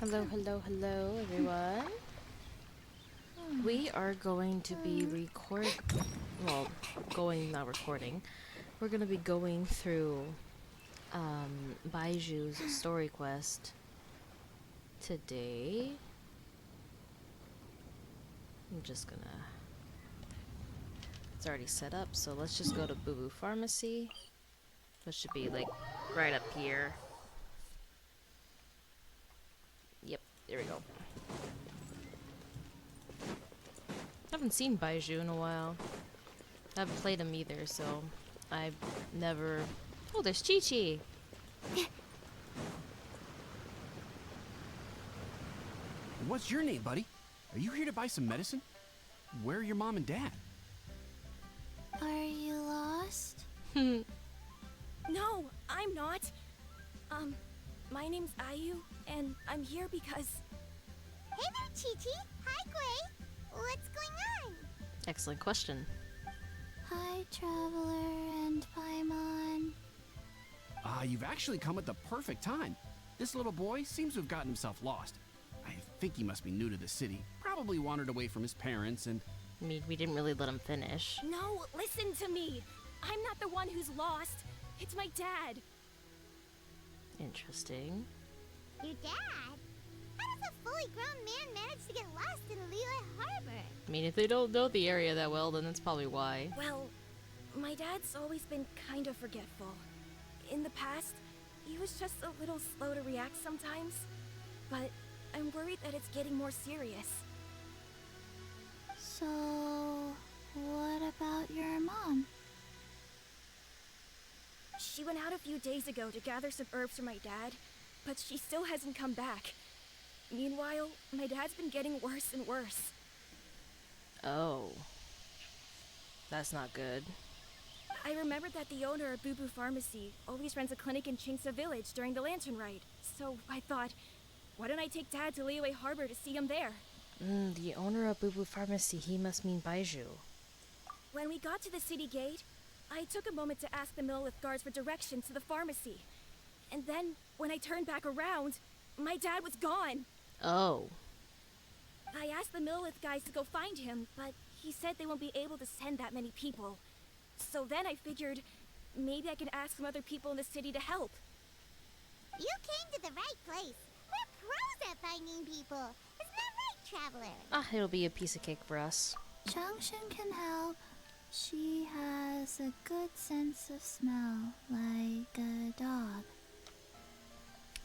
Hello, hello, hello, everyone. We are going to be not recording. We're going to be going through Baiju's story quest today. I'm just gonna... It's already set up, so let's just go to Boo Boo Pharmacy. That should be, like, right up here. Yep, there we go. I haven't seen Baizhu in a while. I haven't played him either, so I've never... Oh, there's Chi-Chi! What's your name, buddy? Are you here to buy some medicine? Where are your mom and dad? Are you lost? No, I'm not. My name's Ayu, and I'm here because... Hey there, Chi-Chi. Hi, Gray. What's going on? Excellent question. Hi, Traveler and Paimon. You've actually come at the perfect time. This little boy seems to have gotten himself lost. I think he must be new to the city. Probably wandered away from his parents and... I mean, we didn't really let him finish. No, listen to me. I'm not the one who's lost. It's my dad. Interesting. Your dad? How does a fully grown man manage to get lost in Liyue Harbor? I mean, if they don't know the area that well, then that's probably why. Well, my dad's always been kind of forgetful. In the past, he was just a little slow to react sometimes. But I'm worried that it's getting more serious. So, what about your mom? She went out a few days ago to gather some herbs for my dad, but she still hasn't come back. Meanwhile, my dad's been getting worse and worse. Oh. That's not good. I remembered that the owner of Boo Boo Pharmacy always runs a clinic in Chingsa Village during the Lantern Ride, so I thought, why don't I take Dad to Liyue Harbor to see him there? The owner of Boo Boo Pharmacy, he must mean Baizhu. When we got to the city gate, I took a moment to ask the Millith guards for directions to the pharmacy. And then, when I turned back around, my dad was gone. Oh. I asked the Millith guys to go find him, but he said they won't be able to send that many people. So then I figured, maybe I can ask some other people in the city to help. You came to the right place. We're pros at finding people. Isn't that right, Traveler? Ah, it'll be a piece of cake for us. Chungshin can help. She has a good sense of smell, like a dog.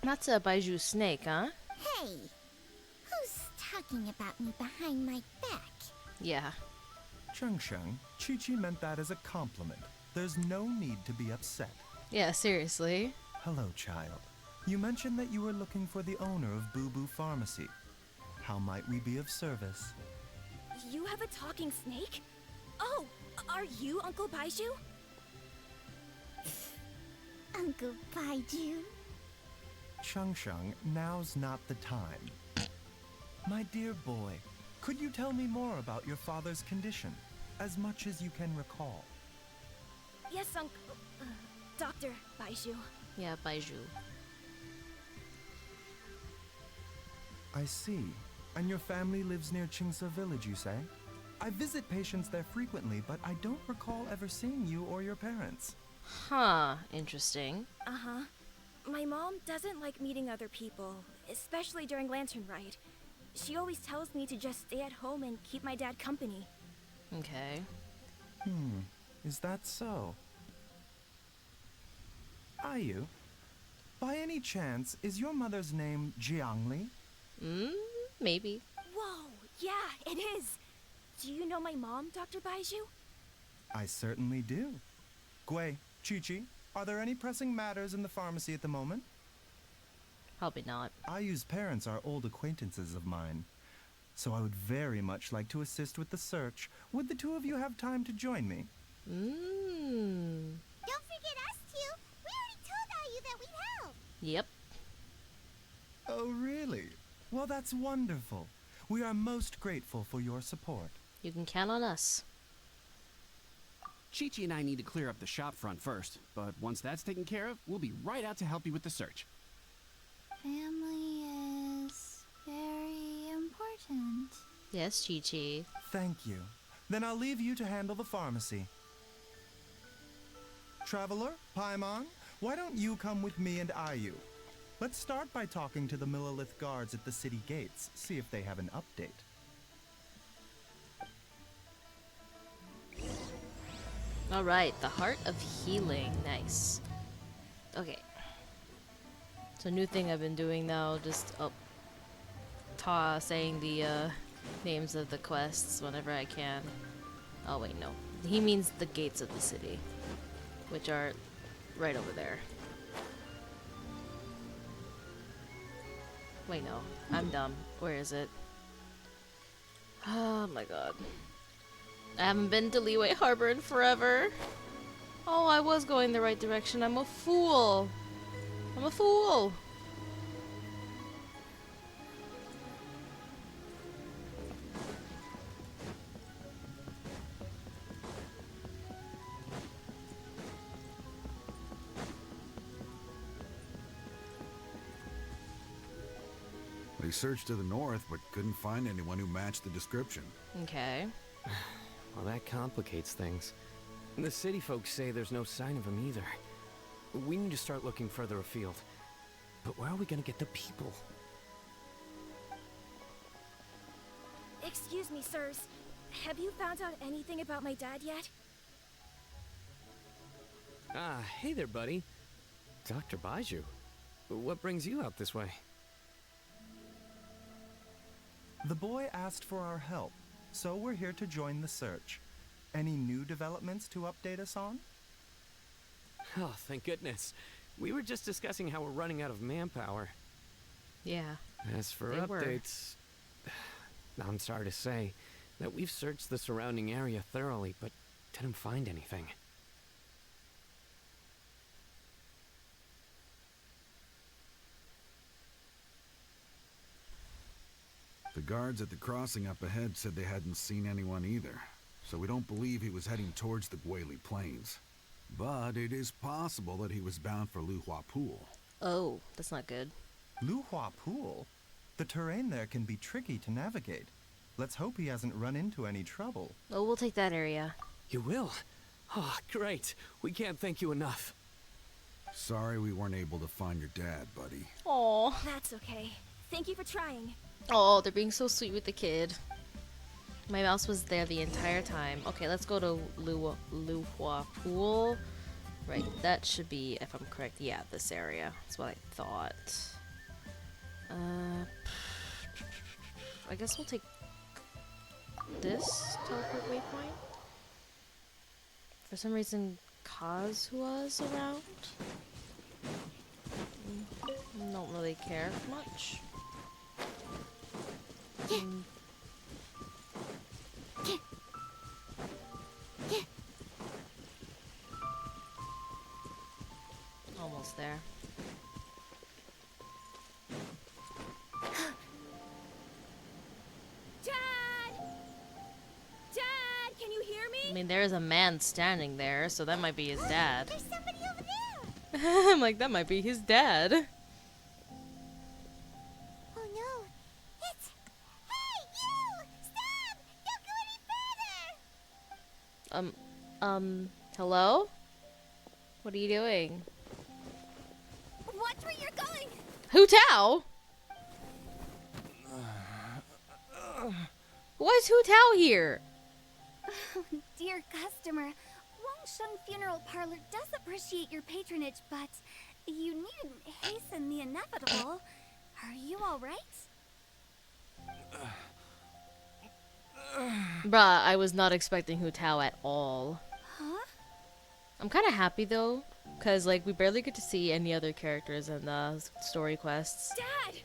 That's a Baizhu snake, huh? Hey, who's talking about me behind my back? Yeah. Chengsheng, Chi-Chi meant that as a compliment. There's no need to be upset. Yeah, seriously. Hello, child. You mentioned that you were looking for the owner of Boo Boo Pharmacy. How might we be of service? You have a talking snake? Oh, are you Uncle Baizhu? Uncle Baizhu? Chengsheng, now's not the time. My dear boy, could you tell me more about your father's condition? As much as you can recall. Yes, Uncle... Dr. Baizhu. Yeah, Baizhu. I see. And your family lives near Chingsa Village, you say? I visit patients there frequently, but I don't recall ever seeing you or your parents. Huh, interesting. Uh-huh. My mom doesn't like meeting other people, especially during Lantern Ride. She always tells me to just stay at home and keep my dad company. Okay. Is that so? Ayu, by any chance, is your mother's name Jiangli? Maybe. Whoa, yeah, it is. Do you know my mom, Dr. Baizhu? I certainly do. Gui, Chi-Chi, are there any pressing matters in the pharmacy at the moment? Probably not. Ayu's parents are old acquaintances of mine, so I would very much like to assist with the search. Would the two of you have time to join me? Don't forget us two. We already told Ayu that we'd help. Yep. Oh, really? Well, that's wonderful. We are most grateful for your support. You can count on us. Chi-Chi and I need to clear up the shop front first, but once that's taken care of, we'll be right out to help you with the search. Family is Yes, Chi-Chi. Thank you. Then I'll leave you to handle the pharmacy. Traveler, Paimon, why don't you come with me and Ayu? Let's start by talking to the Millilith guards at the city gates, see if they have an update. Alright, the Heart of Healing. Nice. Okay. So new thing I've been doing now, just saying the names of the quests whenever I can. Oh wait, no. He means the gates of the city, which are right over there. Wait, no. I'm dumb. Where is it? Oh my god. I haven't been to Leeway Harbor in forever. Oh, I was going the right direction. I'm a fool. I'm a fool. They searched to the north, but couldn't find anyone who matched the description. Okay. Well, that complicates things. The city folks say there's no sign of him either. We need to start looking further afield. But where are we gonna get the people? Excuse me, sirs. Have you found out anything about my dad yet? Ah, hey there, buddy. Dr. Baizhu. What brings you out this way? The boy asked for our help, so we're here to join the search. Any new developments to update us on? Oh, thank goodness. We were just discussing how we're running out of manpower. Yeah. As for They were. updates, I'm sorry to say that we've searched the surrounding area thoroughly, but didn't find anything. The guards at the crossing up ahead said they hadn't seen anyone either, so we don't believe he was heading towards the Guili Plains. But it is possible that he was bound for Luhua Pool. Oh, that's not good. Luhua Pool? The terrain there can be tricky to navigate. Let's hope he hasn't run into any trouble. Oh, we'll take that area. You will? Oh, great. We can't thank you enough. Sorry we weren't able to find your dad, buddy. Oh. That's okay. Thank you for trying. Oh, they're being so sweet with the kid. My mouse was there the entire time. Okay, let's go to Luhua Pool. Right, that should be, if I'm correct, yeah, this area. That's what I thought. I guess we'll take this teleport waypoint. For some reason, Kazua's around. Don't really care much. Almost there. Dad! Dad, can you hear me? I mean, there is a man standing there, so that might be his dad. There's somebody over there! I'm like, that might be his dad. Oh no! It's... Hey, you! Stop! Don't go any further! Hello? What are you doing? Watch where you're going! Hu Tao? Why is Hu Tao here? Dear customer, Wangsheng Funeral Parlor does appreciate your patronage, but you needn't hasten the inevitable. Are you alright? Bruh, I was not expecting Hu Tao at all. Huh? I'm kind of happy though, because like we barely get to see any other characters in the story quests. Dad!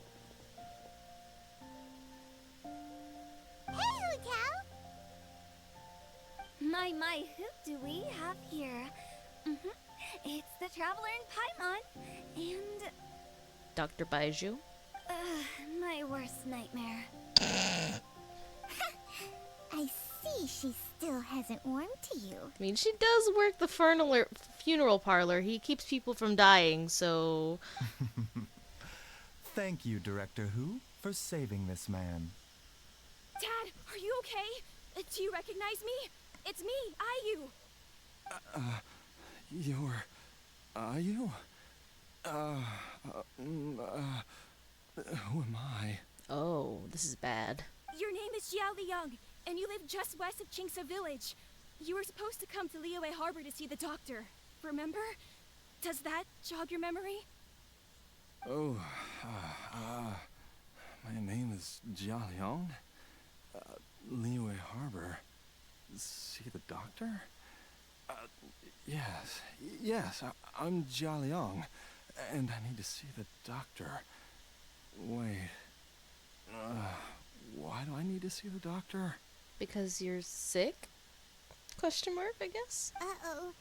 Hey, Hotel! My, who do we have here? It's the Traveler in Paimon, and Dr. Baizhu? my worst nightmare. I see she still hasn't warmed to you. I mean, she does work the funeral parlor. He keeps people from dying, so... Thank you, Director Hu, for saving this man. Dad, are you okay? Do you recognize me? It's me, Ayu. You're... Are you? Who am I? Oh, this is bad. Your name is Jiao Liang, and you live just west of Qingse Village. You were supposed to come to Liyue Harbor to see the doctor. Remember? Does that jog your memory? Oh, my name is Jia Liang. Liyue Harbor. See the doctor? Yes, I'm Jia Liang, and I need to see the doctor. Wait, why do I need to see the doctor? Because you're sick? Question mark, I guess? Uh-oh.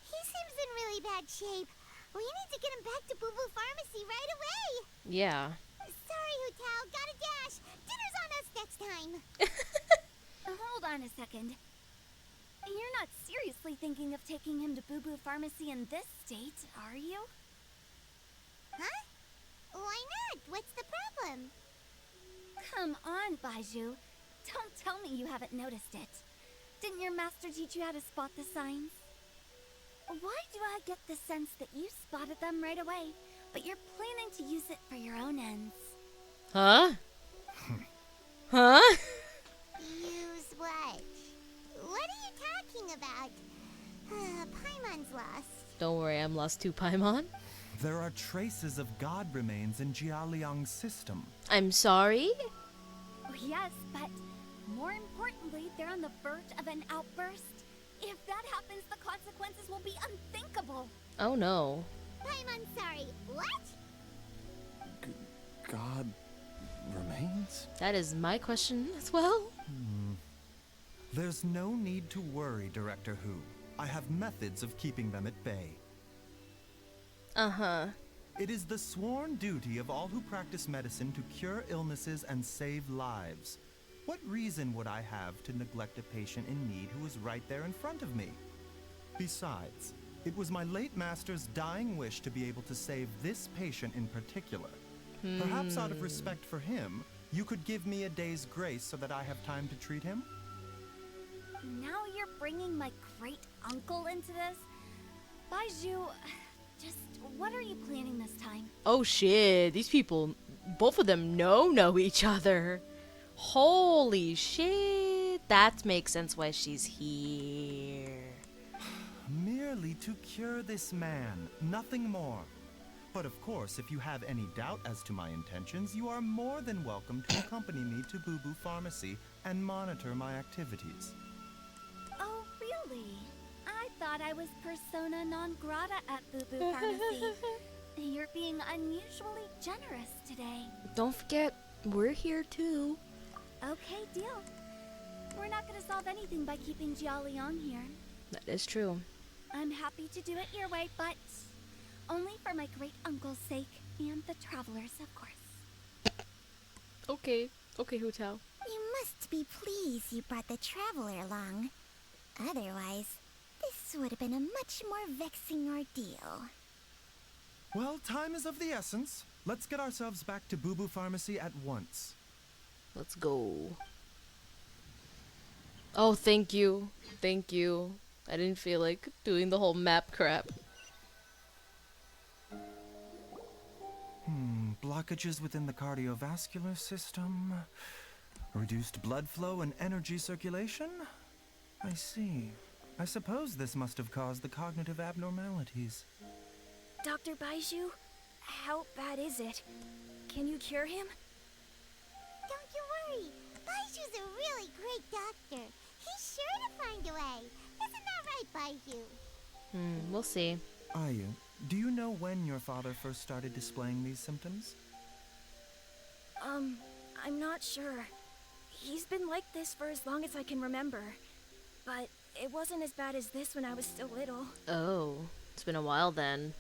He seems in really bad shape. We need to get him back to Boo Boo Pharmacy right away. Yeah. Sorry, Hutao. Gotta dash. Dinner's on us next time. Hold on a second. You're not seriously thinking of taking him to Boo Boo Pharmacy in this state, are you? Huh? Why not? What's the problem? Come on, Baizhu. Don't tell me you haven't noticed it. Didn't your master teach you how to spot the signs? Why do I get the sense that you spotted them right away, but you're planning to use it for your own ends? Huh? Huh? Use what? What are you talking about? Paimon's lost. Don't worry, I'm lost too, Paimon. There are traces of god remains in Jia Liang's system. I'm sorry? Oh, yes, but more importantly, they're on the verge of an outburst. If that happens, the consequences will be unthinkable. Oh no. Paimon, sorry. What? God remains? That is my question as well. There's no need to worry, Director Hu. I have methods of keeping them at bay. Uh-huh. It is the sworn duty of all who practice medicine to cure illnesses and save lives. What reason would I have to neglect a patient in need who is right there in front of me? Besides, it was my late master's dying wish to be able to save this patient in particular. Perhaps out of respect for him, you could give me a day's grace so that I have time to treat him? Now you're bringing my great uncle into this? Baizhu, just what are you planning this time? Oh shit, these people, both of them know each other. Holy shit. That makes sense why she's here. Merely to cure this man, nothing more. But of course, if you have any doubt as to my intentions, you are more than welcome to accompany me to Boo Boo Pharmacy and monitor my activities. Oh, really? I thought I was persona non grata at Boo Boo Pharmacy. You're being unusually generous today. Don't forget, we're here too. Okay, deal. We're not gonna solve anything by keeping Jia Liang here. That is true. I'm happy to do it your way, but only for my great uncle's sake and the travelers, of course. Okay, Hutao. You must be pleased you brought the traveler along. Otherwise, this would have been a much more vexing ordeal. Well, time is of the essence. Let's get ourselves back to Boo Boo Pharmacy at once. Let's go. Oh, thank you. Thank you. I didn't feel like doing the whole map crap. Blockages within the cardiovascular system. Reduced blood flow and energy circulation? I see. I suppose this must have caused the cognitive abnormalities. Dr. Baizhu, how bad is it? Can you cure him? Don't you worry. Baizhu's a really great doctor. He's sure to find a way. Isn't that right, Baizhu? We'll see. Ayu, do you know when your father first started displaying these symptoms? I'm not sure. He's been like this for as long as I can remember. But it wasn't as bad as this when I was still little. Oh, it's been a while then.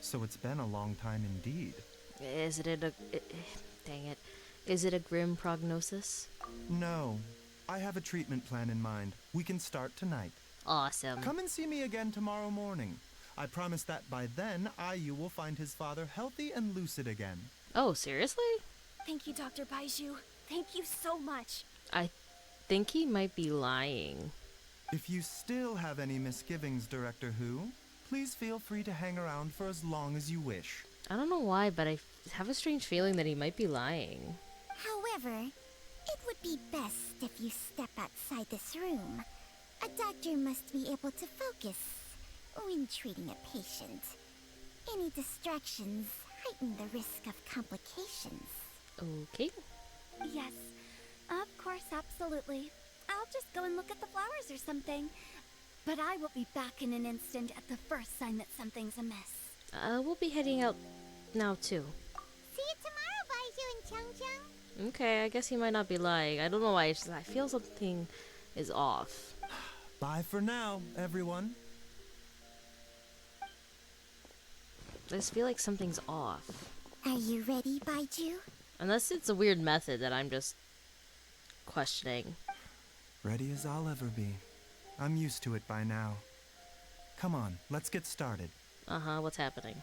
So it's been a long time indeed. Is it dang it. Is it a grim prognosis? No. I have a treatment plan in mind. We can start tonight. Awesome. Come and see me again tomorrow morning. I promise that by then, Ayu will find his father healthy and lucid again. Oh, seriously? Thank you, Dr. Baizhu. Thank you so much. I think he might be lying. If you still have any misgivings, Director Who, please feel free to hang around for as long as you wish. I don't know why, but I have a strange feeling that he might be lying. However, it would be best if you step outside this room. A doctor must be able to focus when treating a patient. Any distractions heighten the risk of complications. Okay. Yes, of course, absolutely. I'll just go and look at the flowers or something. But I will be back in an instant at the first sign that something's amiss. We'll be heading out now too. See you tomorrow, Baizhu and Chung Chung. Okay, I guess he might not be lying. I don't know why. It's just, I feel something is off. Bye for now, everyone. I just feel like something's off. Are you ready, Baizhu? Unless it's a weird method that I'm just questioning. Ready as I'll ever be. I'm used to it by now. Come on, let's get started. Uh-huh, what's happening?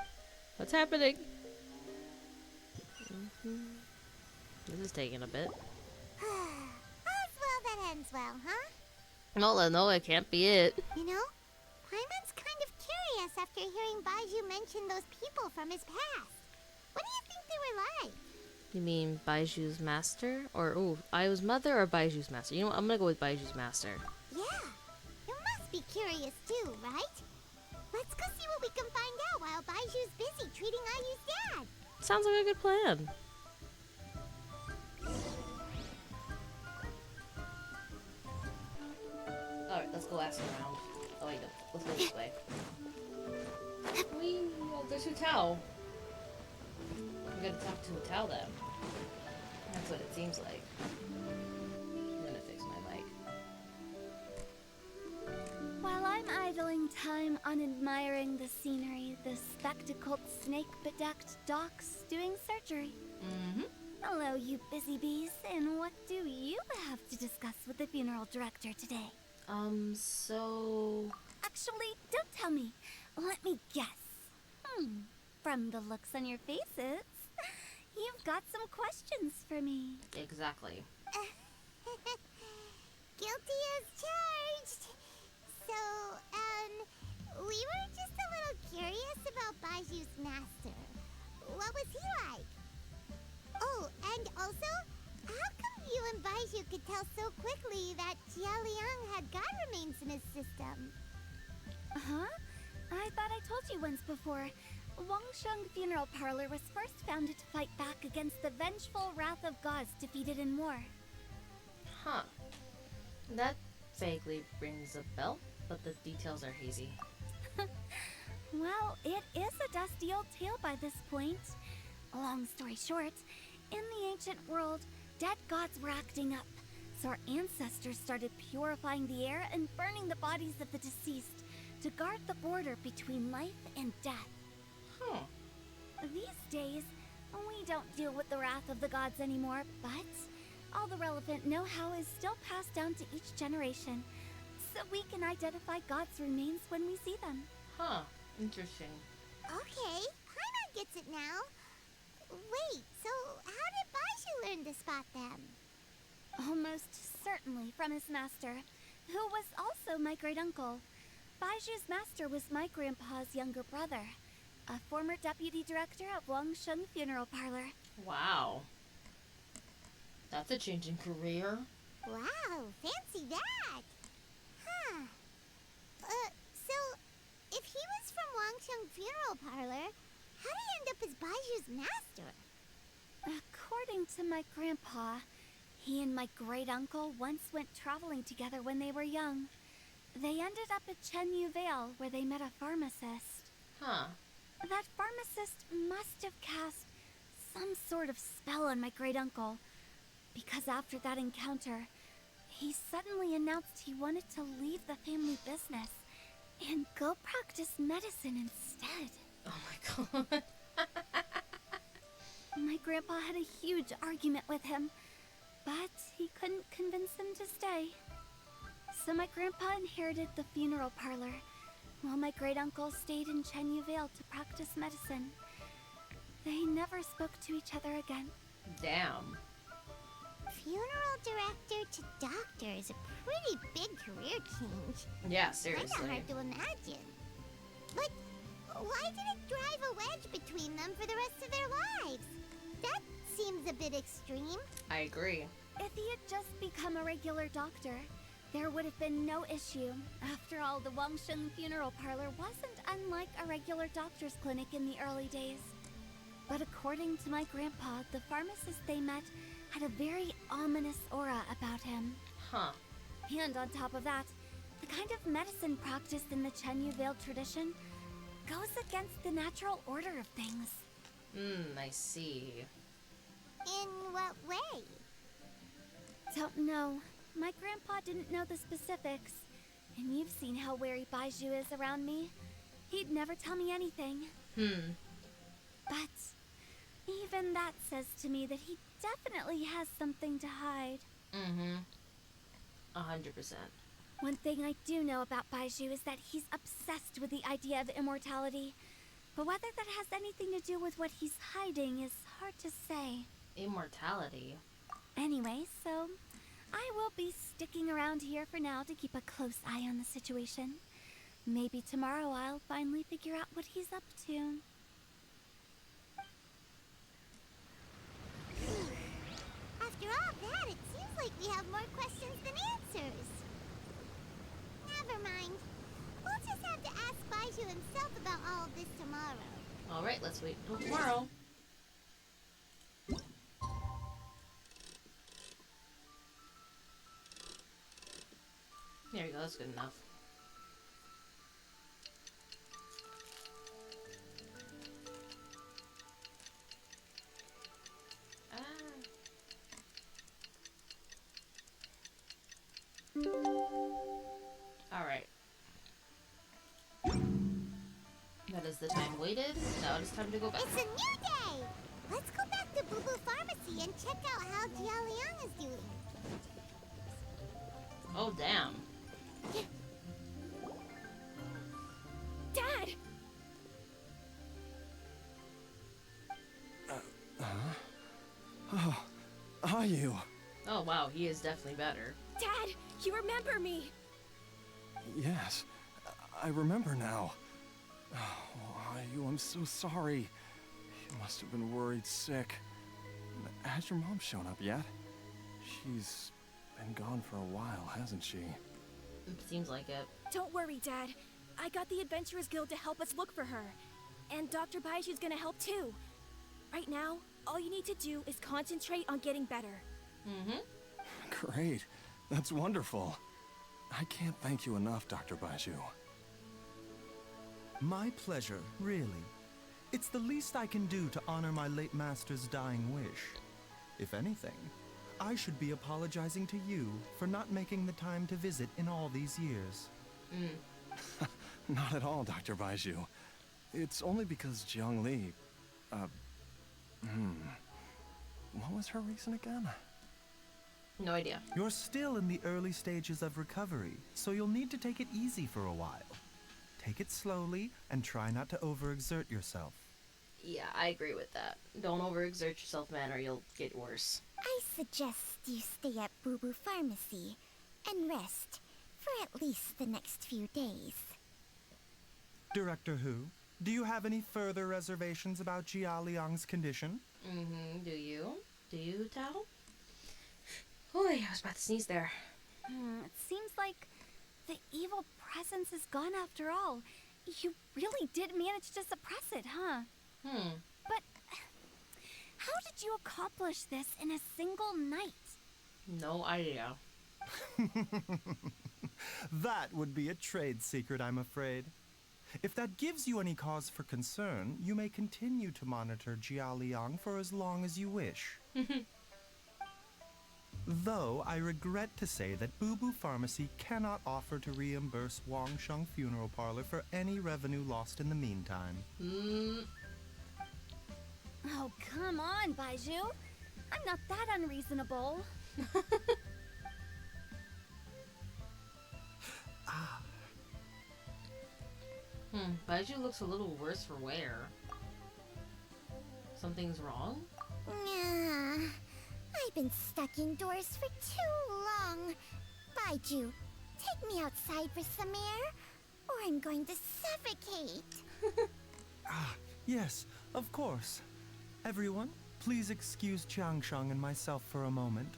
What's happening? This is taking a bit. All's well that ends well, huh? No, it can't be it. You know, Paimon's kind of curious after hearing Baizhu mention those people from his past. What do you think they were like? You mean Baiju's master? Or, Io's mother or Baiju's master? You know what, I'm gonna go with Baiju's master. Yeah, you must be curious too, right? Let's go see what we can find out while Baiju's busy treating Ayu's dad. Sounds like a good plan. Alright, let's go ask around. Oh wait, no. Let's go this way. There's Hutao. I'm gonna talk to Hutao then. That's what it seems like. I'm gonna fix my mic. While I'm idling time on admiring the scenery, the spectacled snake-bedecked docs doing surgery. Mm-hmm. Hello, you busy bees, and what do you have to discuss with the funeral director today? So... Actually, don't tell me. Let me guess. From the looks on your faces, you've got some questions for me. Exactly. Guilty as charged. So, we were just a little curious about Baiju's master. What was he like? Oh, and also, how come you and Baizhu could tell so quickly that Jia Liang had god remains in his system? Huh? I thought I told you once before. Wangsheng Funeral Parlor was first founded to fight back against the vengeful wrath of gods defeated in war. Huh. That vaguely rings a bell, but the details are hazy. Well, it is a dusty old tale by this point. Long story short, in the ancient world, dead gods were acting up, so our ancestors started purifying the air and burning the bodies of the deceased to guard the border between life and death. Huh. These days, we don't deal with the wrath of the gods anymore, but all the relevant know-how is still passed down to each generation, so we can identify gods' remains when we see them. Huh. Interesting. Okay, Paimon gets it now. Wait, so how did Baizhu learn to spot them? Almost certainly from his master, who was also my great-uncle. Baiju's master was my grandpa's younger brother, a former deputy director at Wangsheng Funeral Parlor. Wow. That's a change in career. Wow, fancy that. Huh. So, if he was from Wangsheng Funeral Parlor, how did he end up as Baiju's master? According to my grandpa, he and my great-uncle once went traveling together when they were young. They ended up at Chen Yu Vale, where they met a pharmacist. Huh. That pharmacist must have cast some sort of spell on my great-uncle, because after that encounter, he suddenly announced he wanted to leave the family business and go practice medicine instead. Oh my god. My grandpa had a huge argument with him, but he couldn't convince him to stay. So my grandpa inherited the funeral parlor, while my great-uncle stayed in Chen Yu Vale to practice medicine. They never spoke to each other again. Damn. Funeral director to doctor is a pretty big career change. Yeah, Kinda seriously. hard to imagine. But why did it drive a wedge between them for the rest of their lives? That seems a bit extreme. I agree. If he had just become a regular doctor, there would have been no issue. After all, the Wangsheng Funeral Parlor wasn't unlike a regular doctor's clinic in the early days. But according to my grandpa, the pharmacist they met had a very ominous aura about him. Huh. And on top of that, the kind of medicine practiced in the Chenyu Vale tradition goes against the natural order of things. I see. In what way? Don't know. My grandpa didn't know the specifics. And you've seen how wary Baizhu is around me. He'd never tell me anything. But even that says to me that he definitely has something to hide. 100%. One thing I do know about Baizhu is that he's obsessed with the idea of immortality. But whether that has anything to do with what he's hiding is hard to say. Immortality. Anyway, so I will be sticking around here for now to keep a close eye on the situation. Maybe tomorrow I'll finally figure out what he's up to. After all that, it seems like we have more questions than answers. Never mind. We'll just have to ask Baizhu himself about all of this tomorrow. Alright, let's wait till tomorrow. There you go, that's good enough. Alright. That is the time waited. Now it is time to go back. It's a new day! Let's go back to Boo Boo Pharmacy and check out how Jia Liang is doing. Oh, damn. Dad! Are you? Oh, wow, he is definitely better. Dad, you remember me! Yes, I remember now. Oh, I'm so sorry. You must have been worried sick. Has your mom shown up yet? She's been gone for a while, hasn't she? It seems like it. Don't worry, Dad. I got the Adventurers Guild to help us look for her. And Dr. Baizhu's gonna help too. Right now, all you need to do is concentrate on getting better. Great. That's wonderful. I can't thank you enough, Dr. Baizhu. My pleasure, really. It's the least I can do to honor my late master's dying wish. If anything, I should be apologizing to you for not making the time to visit in all these years. Not at all, Dr. Baizhu. It's only because Jiang Li... What was her reason again? No idea. You're still in the early stages of recovery, so you'll need to take it easy for a while. Take it slowly and try not to overexert yourself. Yeah, I agree with that. Don't overexert yourself, man, or you'll get worse. I suggest you stay at Boo Boo Pharmacy and rest for at least the next few days. Director Hu, do you have any further reservations about Jia Liang's condition? Do you? Do you, Tao? Oh, I was about to sneeze there. It seems like the evil presence is gone after all. You really did manage to suppress it, huh? But how did you accomplish this in a single night? No idea. That would be a trade secret, I'm afraid. If that gives you any cause for concern, you may continue to monitor Jia Liang for as long as you wish. Though I regret to say that Boo Boo Pharmacy cannot offer to reimburse Wangsheng Funeral Parlor for any revenue lost in the meantime. Oh, come on, Baizhu. I'm not that unreasonable. Baizhu looks a little worse for wear. Something's wrong? Yeah, I been stuck indoors for too long. Baizhu, take me outside for some air, or I'm going to suffocate. Yes, of course. Everyone, please excuse Qiangsheng and myself for a moment.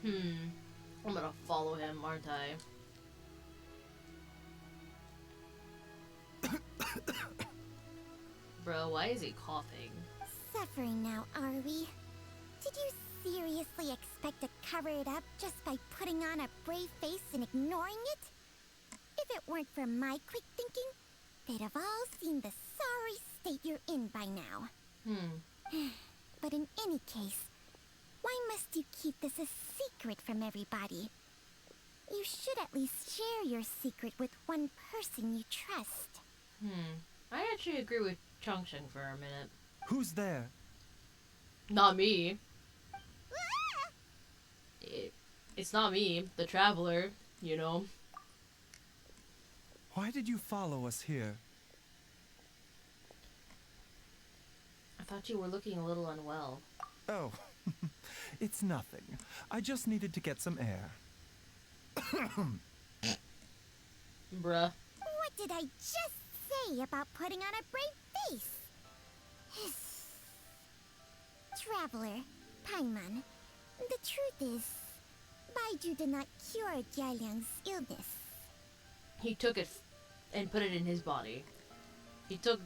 I'm gonna follow him, aren't I? Bro, why is he coughing? Suffering now, are we? Did you seriously expect to cover it up just by putting on a brave face and ignoring it? If it weren't for my quick thinking, they'd have all seen the sorry state you're in by now. But in any case, why must you keep this a secret from everybody? You should at least share your secret with one person you trust. I actually agree with Chongsheng for a minute. Who's there? Not me. It's not me, the traveler, you know. Why did you follow us here? I thought you were looking a little unwell. Oh, it's nothing. I just needed to get some air. Bruh. What did I just say about putting on a brave face? Traveler, Paimon, the truth is, Baizhu did not cure Jialiang's illness. He took it and put it in his body. He took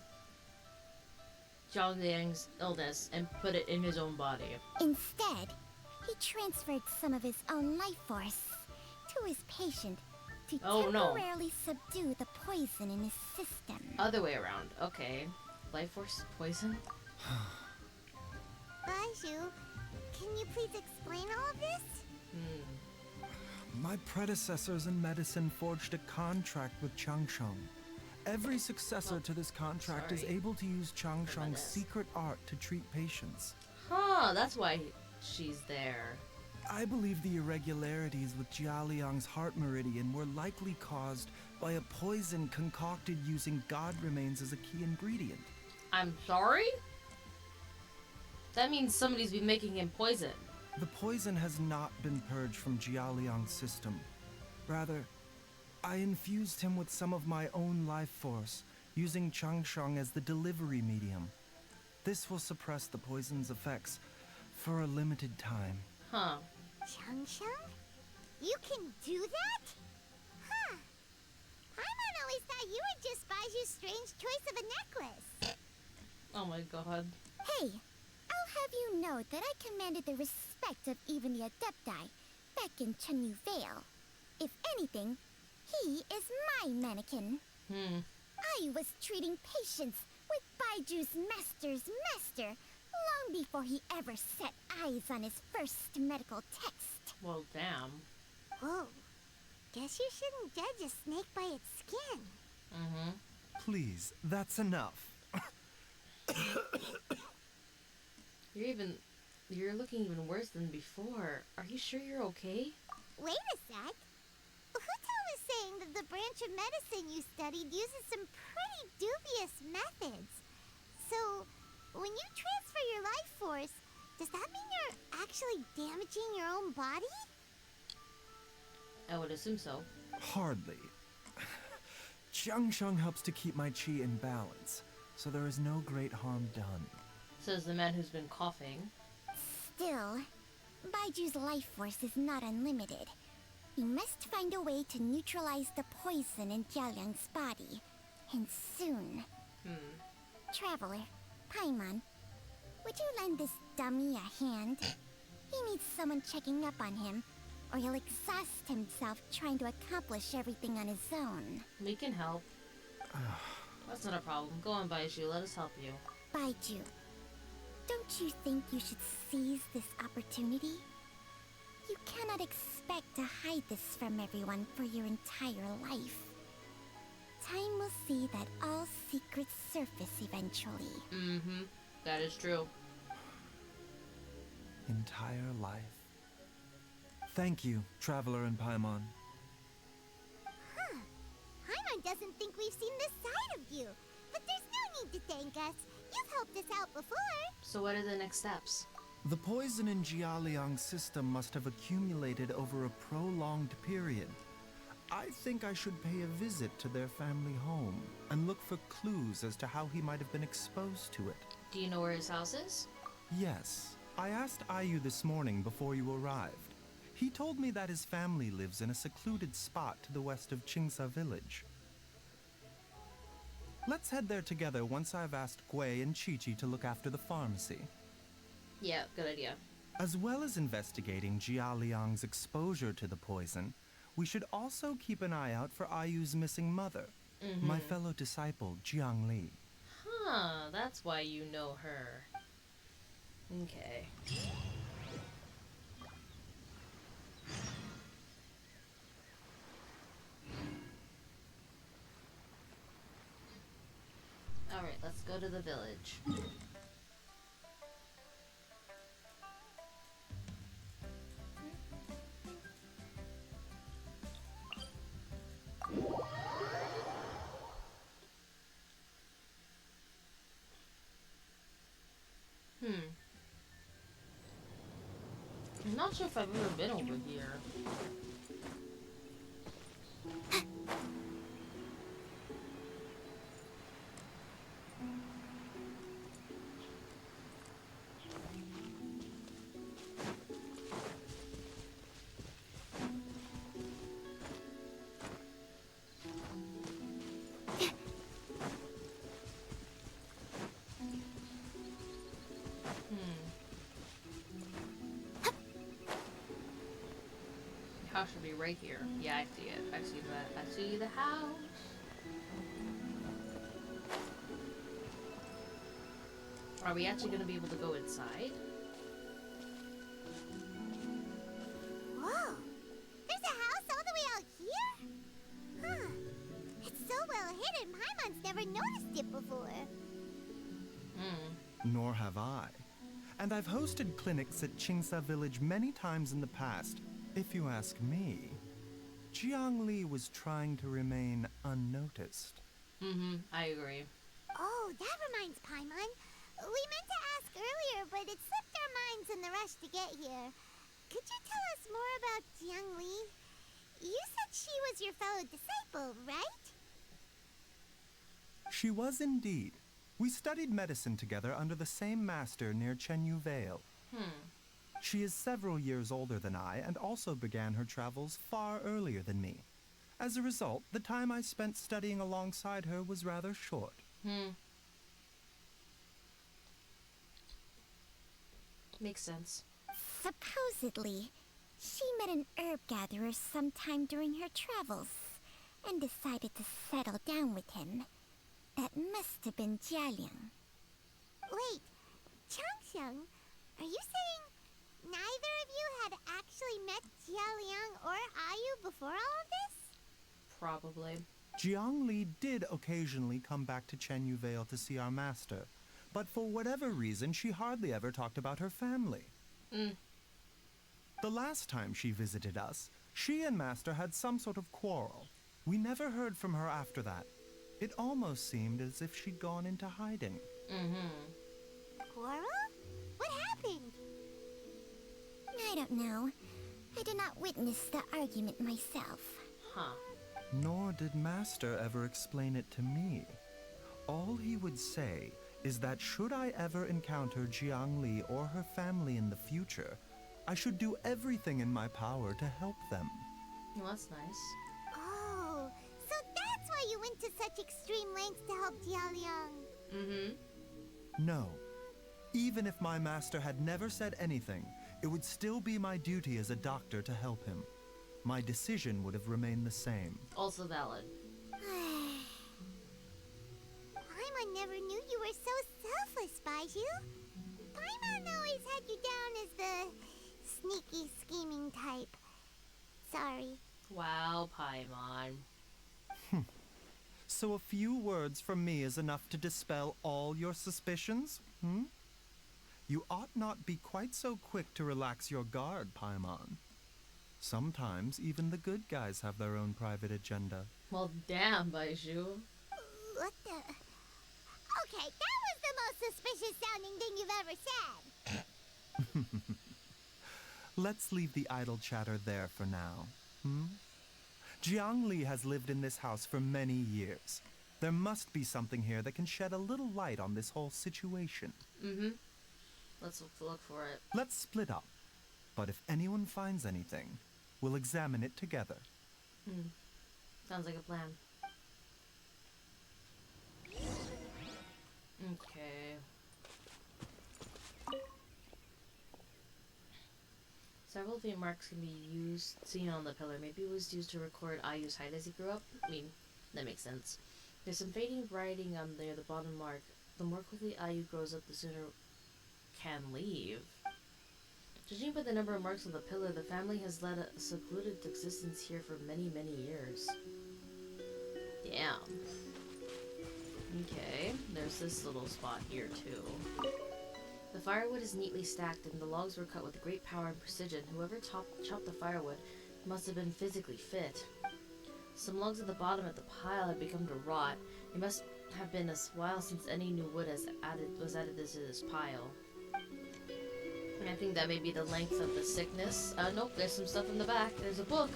Jialiang's illness and put it in his own body. Instead, he transferred some of his own life force to his patient to temporarily subdue the poison in his system. Other way around. Okay. Life force poison? Baizhu, can you please explain all of this? My predecessors in medicine forged a contract with Changsheng. Every successor to this contract is able to use Changsheng's secret art to treat patients. Huh, that's why she's there. I believe the irregularities with Jialiang's heart meridian were likely caused by a poison concocted using god remains as a key ingredient. I'm sorry? That means somebody's been making him poison. The poison has not been purged from Jialiang's system. Rather, I infused him with some of my own life force, using Changsheng as the delivery medium. This will suppress the poison's effects for a limited time. Huh. Changsheng? You can do that? Huh. Paimon always thought you were just Baizhu's strange choice of a necklace. Oh my god. Hey, I'll have you know that I commanded the respect of even the Adepti back in Chenyu Vale. If anything, he is my mannequin. I was treating patients with Baiju's master's master long before he ever set eyes on his first medical text. Well, damn. Whoa. Guess you shouldn't judge a snake by its skin. Please, that's enough. You're looking even worse than before. Are you sure you're okay? Wait a sec. Huto was saying that the branch of medicine you studied uses some pretty dubious methods. So, when you transfer your life force, does that mean you're actually damaging your own body? I would assume so. Hardly. Changsheng helps to keep my chi in balance, so there is no great harm done. Says the man who's been coughing. Still, Baiju's life force is not unlimited. We must find a way to neutralize the poison in Jialiang's body. And soon. Traveler, Paimon, would you lend this dummy a hand? He needs someone checking up on him, or he'll exhaust himself trying to accomplish everything on his own. We can help. That's not a problem. Go on, Baizhu. Let us help you. Baizhu, don't you think you should seize this opportunity? You cannot expect to hide this from everyone for your entire life. Time will see that all secrets surface eventually. That is true. Entire life. Thank you, Traveler and Paimon. Paimon doesn't think we've seen this side of you, but there's no need to thank us. You've helped us out before. So what are the next steps? The poison in Jialiang's system must have accumulated over a prolonged period. I think I should pay a visit to their family home and look for clues as to how he might have been exposed to it. Do you know where his house is? Yes, I asked Ayu this morning before you arrived. He told me that his family lives in a secluded spot to the west of Qingsa village. Let's head there together once I've asked Gui and Chi-Chi to look after the pharmacy. Yeah, good idea. As well as investigating Jia Liang's exposure to the poison, we should also keep an eye out for Ayu's missing mother, my fellow disciple, Jiang Li. Huh, that's why you know her. Okay. Alright, let's go to the village. I'm not sure if I've ever been over here. House should be right here. Yeah, I see it. I see that. I see the house. Are we actually going to be able to go inside? Whoa! There's a house all the way out here? Huh. It's so well hidden, Paimon's never noticed it before. Nor have I. And I've hosted clinics at Qingsa village many times in the past. If you ask me, Jiang Li was trying to remain unnoticed. I agree. Oh, that reminds Paimon. We meant to ask earlier, but it slipped our minds in the rush to get here. Could you tell us more about Jiang Li? You said she was your fellow disciple, right? She was indeed. We studied medicine together under the same master near Chenyu Vale. She is several years older than I and also began her travels far earlier than me. As a result, the time I spent studying alongside her was rather short. Makes sense. Supposedly, she met an herb gatherer sometime during her travels and decided to settle down with him. That must have been Jialiang. Wait, Changxiang, are you saying neither of you had actually met Jialiang or Ayu before all of this? Probably. Jiang Li did occasionally come back to Chenyu Vale to see our master, but for whatever reason, she hardly ever talked about her family. The last time she visited us, she and Master had some sort of quarrel. We never heard from her after that. It almost seemed as if she'd gone into hiding. Quarrel? What happened? I don't know. I did not witness the argument myself. Huh. Nor did Master ever explain it to me. All he would say is that should I ever encounter Jiang Li or her family in the future, I should do everything in my power to help them. Well, that's nice. Oh, so that's why you went to such extreme lengths to help Jialiang. No. Even if my master had never said anything, it would still be my duty as a doctor to help him. My decision would have remained the same. Also valid. Paimon never knew you were so selfless, Baizhu. Paimon always had you down as the sneaky, scheming type. Sorry. Wow, Paimon. So a few words from me is enough to dispel all your suspicions? You ought not be quite so quick to relax your guard, Paimon. Sometimes even the good guys have their own private agenda. Well, damn, Baizhu. What the? Okay, that was the most suspicious sounding thing you've ever said. Let's leave the idle chatter there for now. Jiangli has lived in this house for many years. There must be something here that can shed a little light on this whole situation. Let's look for it. Let's split up. But if anyone finds anything, we'll examine it together. Sounds like a plan. Okay. Several faint marks can be seen on the pillar. Maybe it was used to record Ayu's height as he grew up. I mean, that makes sense. There's some fading writing on there, the bottom mark. The more quickly Ayu grows up, the sooner can leave. Judging by the number of marks on the pillar, the family has led a secluded existence here for many, many years. Damn. Okay, there's this little spot here too. The firewood is neatly stacked and the logs were cut with great power and precision. Whoever chopped the firewood must have been physically fit. Some logs at the bottom of the pile have become to rot. It must have been a while since any new wood was added to this pile. And I think that may be the length of the sickness. Nope, there's some stuff in the back. There's a book.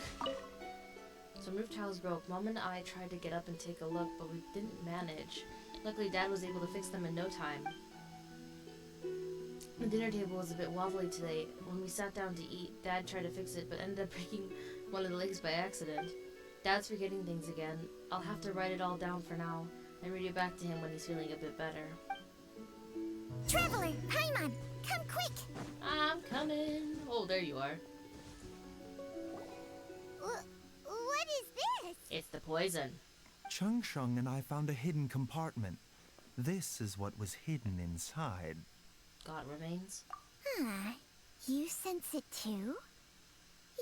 Some roof tiles broke. Mom and I tried to get up and take a look, but we didn't manage. Luckily, Dad was able to fix them in no time. The dinner table was a bit wobbly today. When we sat down to eat, Dad tried to fix it, but ended up breaking one of the legs by accident. Dad's forgetting things again. I'll have to write it all down for now and read it back to him when he's feeling a bit better. Traveler, Paimon, come quick! I'm coming. Oh, there you are. What is this? It's the poison. Chung Sheng and I found a hidden compartment. This is what was hidden inside. God remains. You sense it too?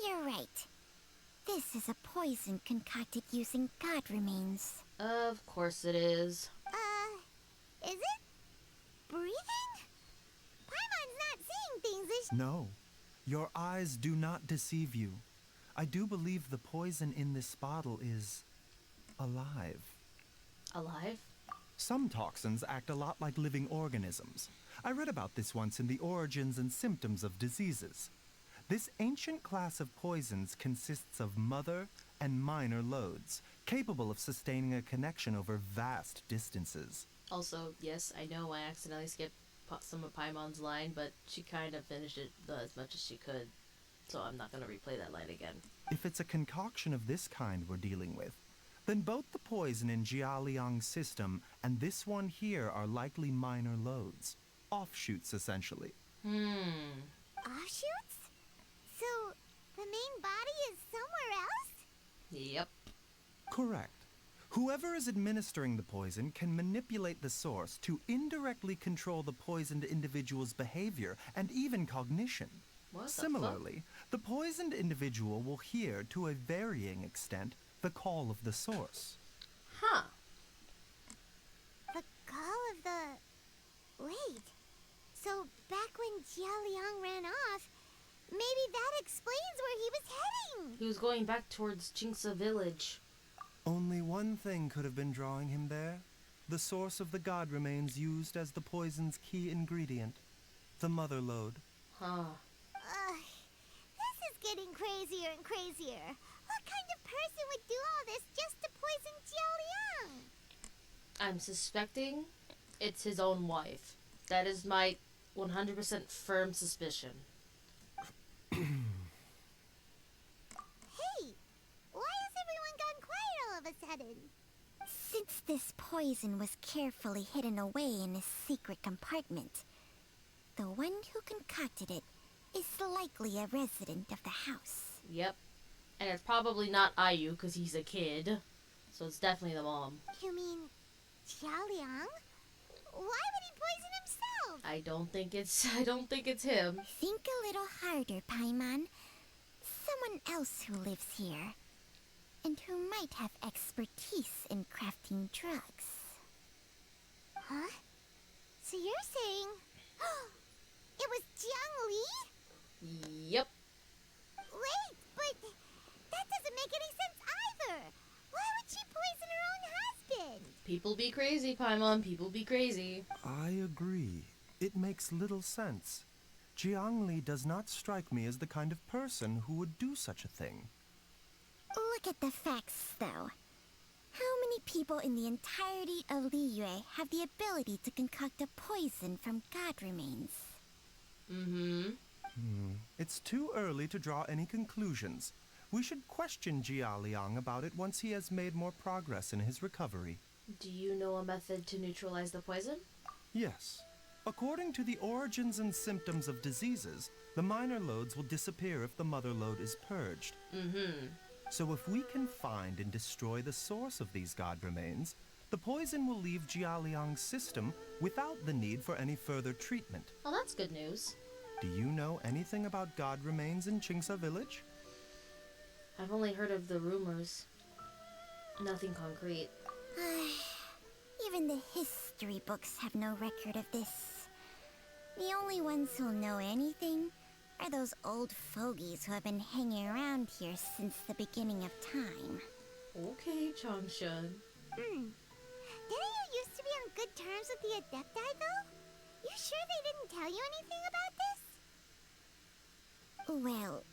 You're right. This is a poison concocted using god remains. Of course it is. Is it? Breathing? Paimon's not seeing things as... No, your eyes do not deceive you. I do believe the poison in this bottle is alive. Alive? Some toxins act a lot like living organisms. I read about this once in the Origins and Symptoms of Diseases. This ancient class of poisons consists of mother and minor loads, capable of sustaining a connection over vast distances. Also, yes, I know I accidentally skipped some of Paimon's line, but she kind of finished it as much as she could, so I'm not going to replay that line again. If it's a concoction of this kind we're dealing with, then both the poison in Jia Liang's system and this one here are likely minor loads. Offshoots, essentially. Offshoots? So, the main body is somewhere else? Yep. Correct. Whoever is administering the poison can manipulate the source to indirectly control the poisoned individual's behavior and even cognition. What the Similarly, the poisoned individual will hear, to a varying extent, the call of the source. Huh. The call of the... Wait. So, back when Jia Liang ran off, maybe that explains where he was heading! He was going back towards Jingsa village. Only one thing could have been drawing him there. The source of the god remains used as the poison's key ingredient. The mother lode. Huh. This is getting crazier and crazier. What kind of person would do all this just to poison Jia Liang? I'm suspecting it's his own wife. That is my 100% firm suspicion. Hey! Why has everyone gone quiet all of a sudden? Since this poison was carefully hidden away in a secret compartment, the one who concocted it is likely a resident of the house. Yep. And it's probably not Ayu, because he's a kid. So it's definitely the mom. You mean Jia Liang? Why would he poison himself? I don't think it's him. Think a little harder, Paimon. Someone else who lives here, and who might have expertise in crafting drugs. Huh? So you're saying... it was Jiang Li? Yep. Wait, but that doesn't make any sense either. Why would she poison her own husband? People be crazy, Paimon. People be crazy. I agree. It makes little sense. Jiangli does not strike me as the kind of person who would do such a thing. Look at the facts, though. How many people in the entirety of Liyue have the ability to concoct a poison from god remains? It's too early to draw any conclusions. We should question Jia Liang about it once he has made more progress in his recovery. Do you know a method to neutralize the poison? Yes. According to the origins and symptoms of diseases, the minor loads will disappear if the mother load is purged. So if we can find and destroy the source of these god remains, the poison will leave Jia Liang's system without the need for any further treatment. Oh, that's good news. Do you know anything about god remains in Qingsa village? I've only heard of the rumors. Nothing concrete. Even the history books have no record of this. The only ones who'll know anything are those old fogies who have been hanging around here since the beginning of time. Okay, Changshan. Didn't you used to be on good terms with the Adepti, though? You sure they didn't tell you anything about this? Well,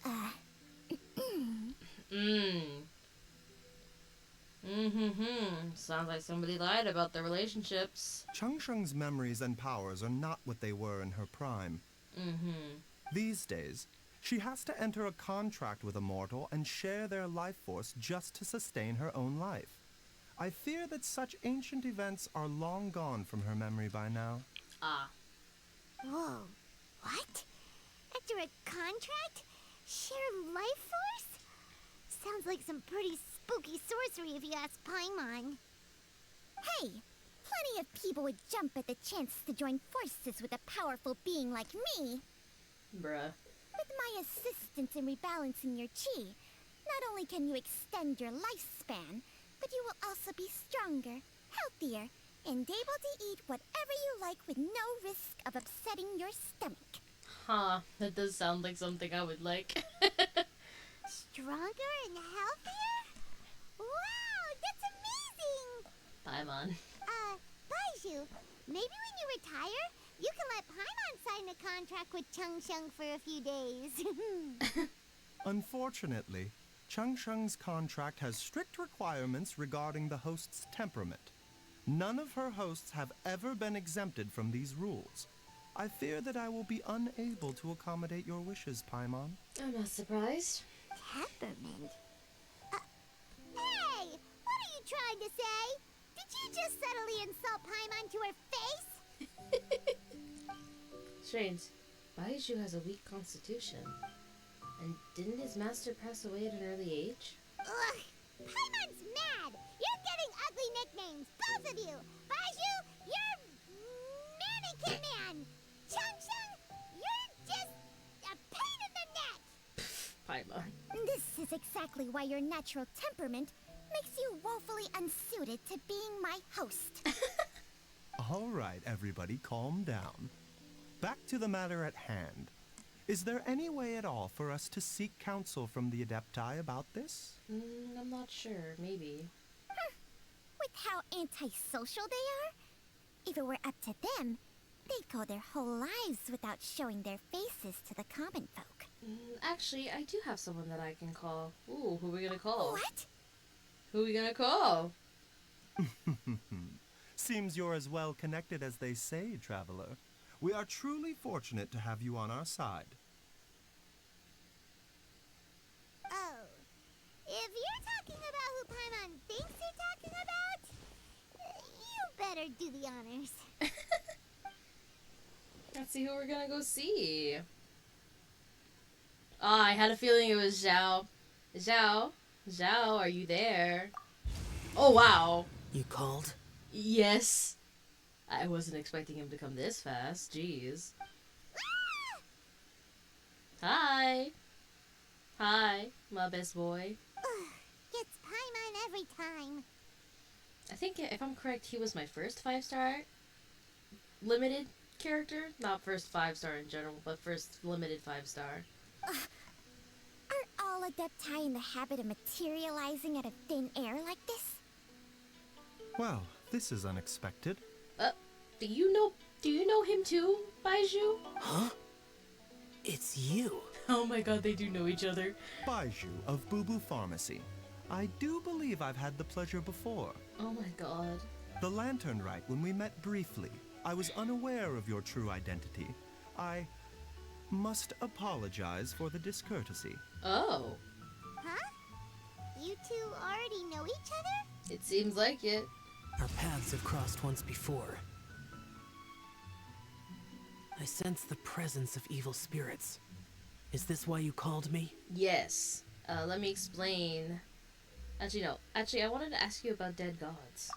Sounds like somebody lied about the relationships. Changsheng's memories and powers are not what they were in her prime. These days, she has to enter a contract with a mortal and share their life force just to sustain her own life. I fear that such ancient events are long gone from her memory by now. Whoa, what? After a contract? Share life force? Sounds like some pretty spooky sorcery if you ask Paimon. Hey, plenty of people would jump at the chance to join forces with a powerful being like me. Bruh. With my assistance in rebalancing your chi, not only can you extend your lifespan, but you will also be stronger, healthier, and able to eat whatever you like with no risk of upsetting your stomach. Huh, that does sound like something I would like. Stronger and healthier? Wow, that's amazing! Paimon. Baizhu, maybe when you retire, you can let Paimon sign a contract with Changsheng for a few days. Unfortunately, Changsheng's contract has strict requirements regarding the host's temperament. None of her hosts have ever been exempted from these rules. I fear that I will be unable to accommodate your wishes, Paimon. I'm not surprised. Temperament? Hey! What are you trying to say? Did you just subtly insult Paimon to her face? Strange. Baizhu has a weak constitution. And didn't his master pass away at an early age? Ugh! Paimon's mad! You're getting ugly nicknames, both of you! Baizhu, you're Mannequin Man! Changsheng, you're just a pain in the neck! Paimon. This is exactly why your natural temperament makes you woefully unsuited to being my host. All right, everybody, calm down. Back to the matter at hand. Is there any way at all for us to seek counsel from the Adepti about this? I'm not sure. Maybe. With how antisocial they are, if it were up to them, they'd go their whole lives without showing their faces to the common folk. Actually, I do have someone that I can call. Ooh, who are we gonna call? What? Who are we gonna call? Seems you're as well connected as they say, traveler. We are truly fortunate to have you on our side. Oh. If you're talking about who Paimon thinks you're talking about, you better do the honors. Let's see who we're gonna go see. I had a feeling it was Zhao. Zhao, are you there? Oh, wow. You called? Yes. I wasn't expecting him to come this fast. Jeez. Hi. Hi, my best boy. Gets Paimon every time. I think, if I'm correct, he was my first 5-star limited character. Not first 5-star in general, but first limited 5-star. Are all Adepti in the habit of materializing out of thin air like this? Well, this is unexpected. Do you know him too, Baizhu? Huh? It's you. Oh my god, they do know each other. Baizhu of Boo Boo Pharmacy. I do believe I've had the pleasure before. Oh my god. The lantern rite when we met briefly. I was unaware of your true identity. I must apologize for the discourtesy. Oh. Huh? You two already know each other? It seems like it. Our paths have crossed once before. I sense the presence of evil spirits. Is this why you called me? Yes. Let me explain. Actually, no. Actually, I wanted to ask you about dead gods.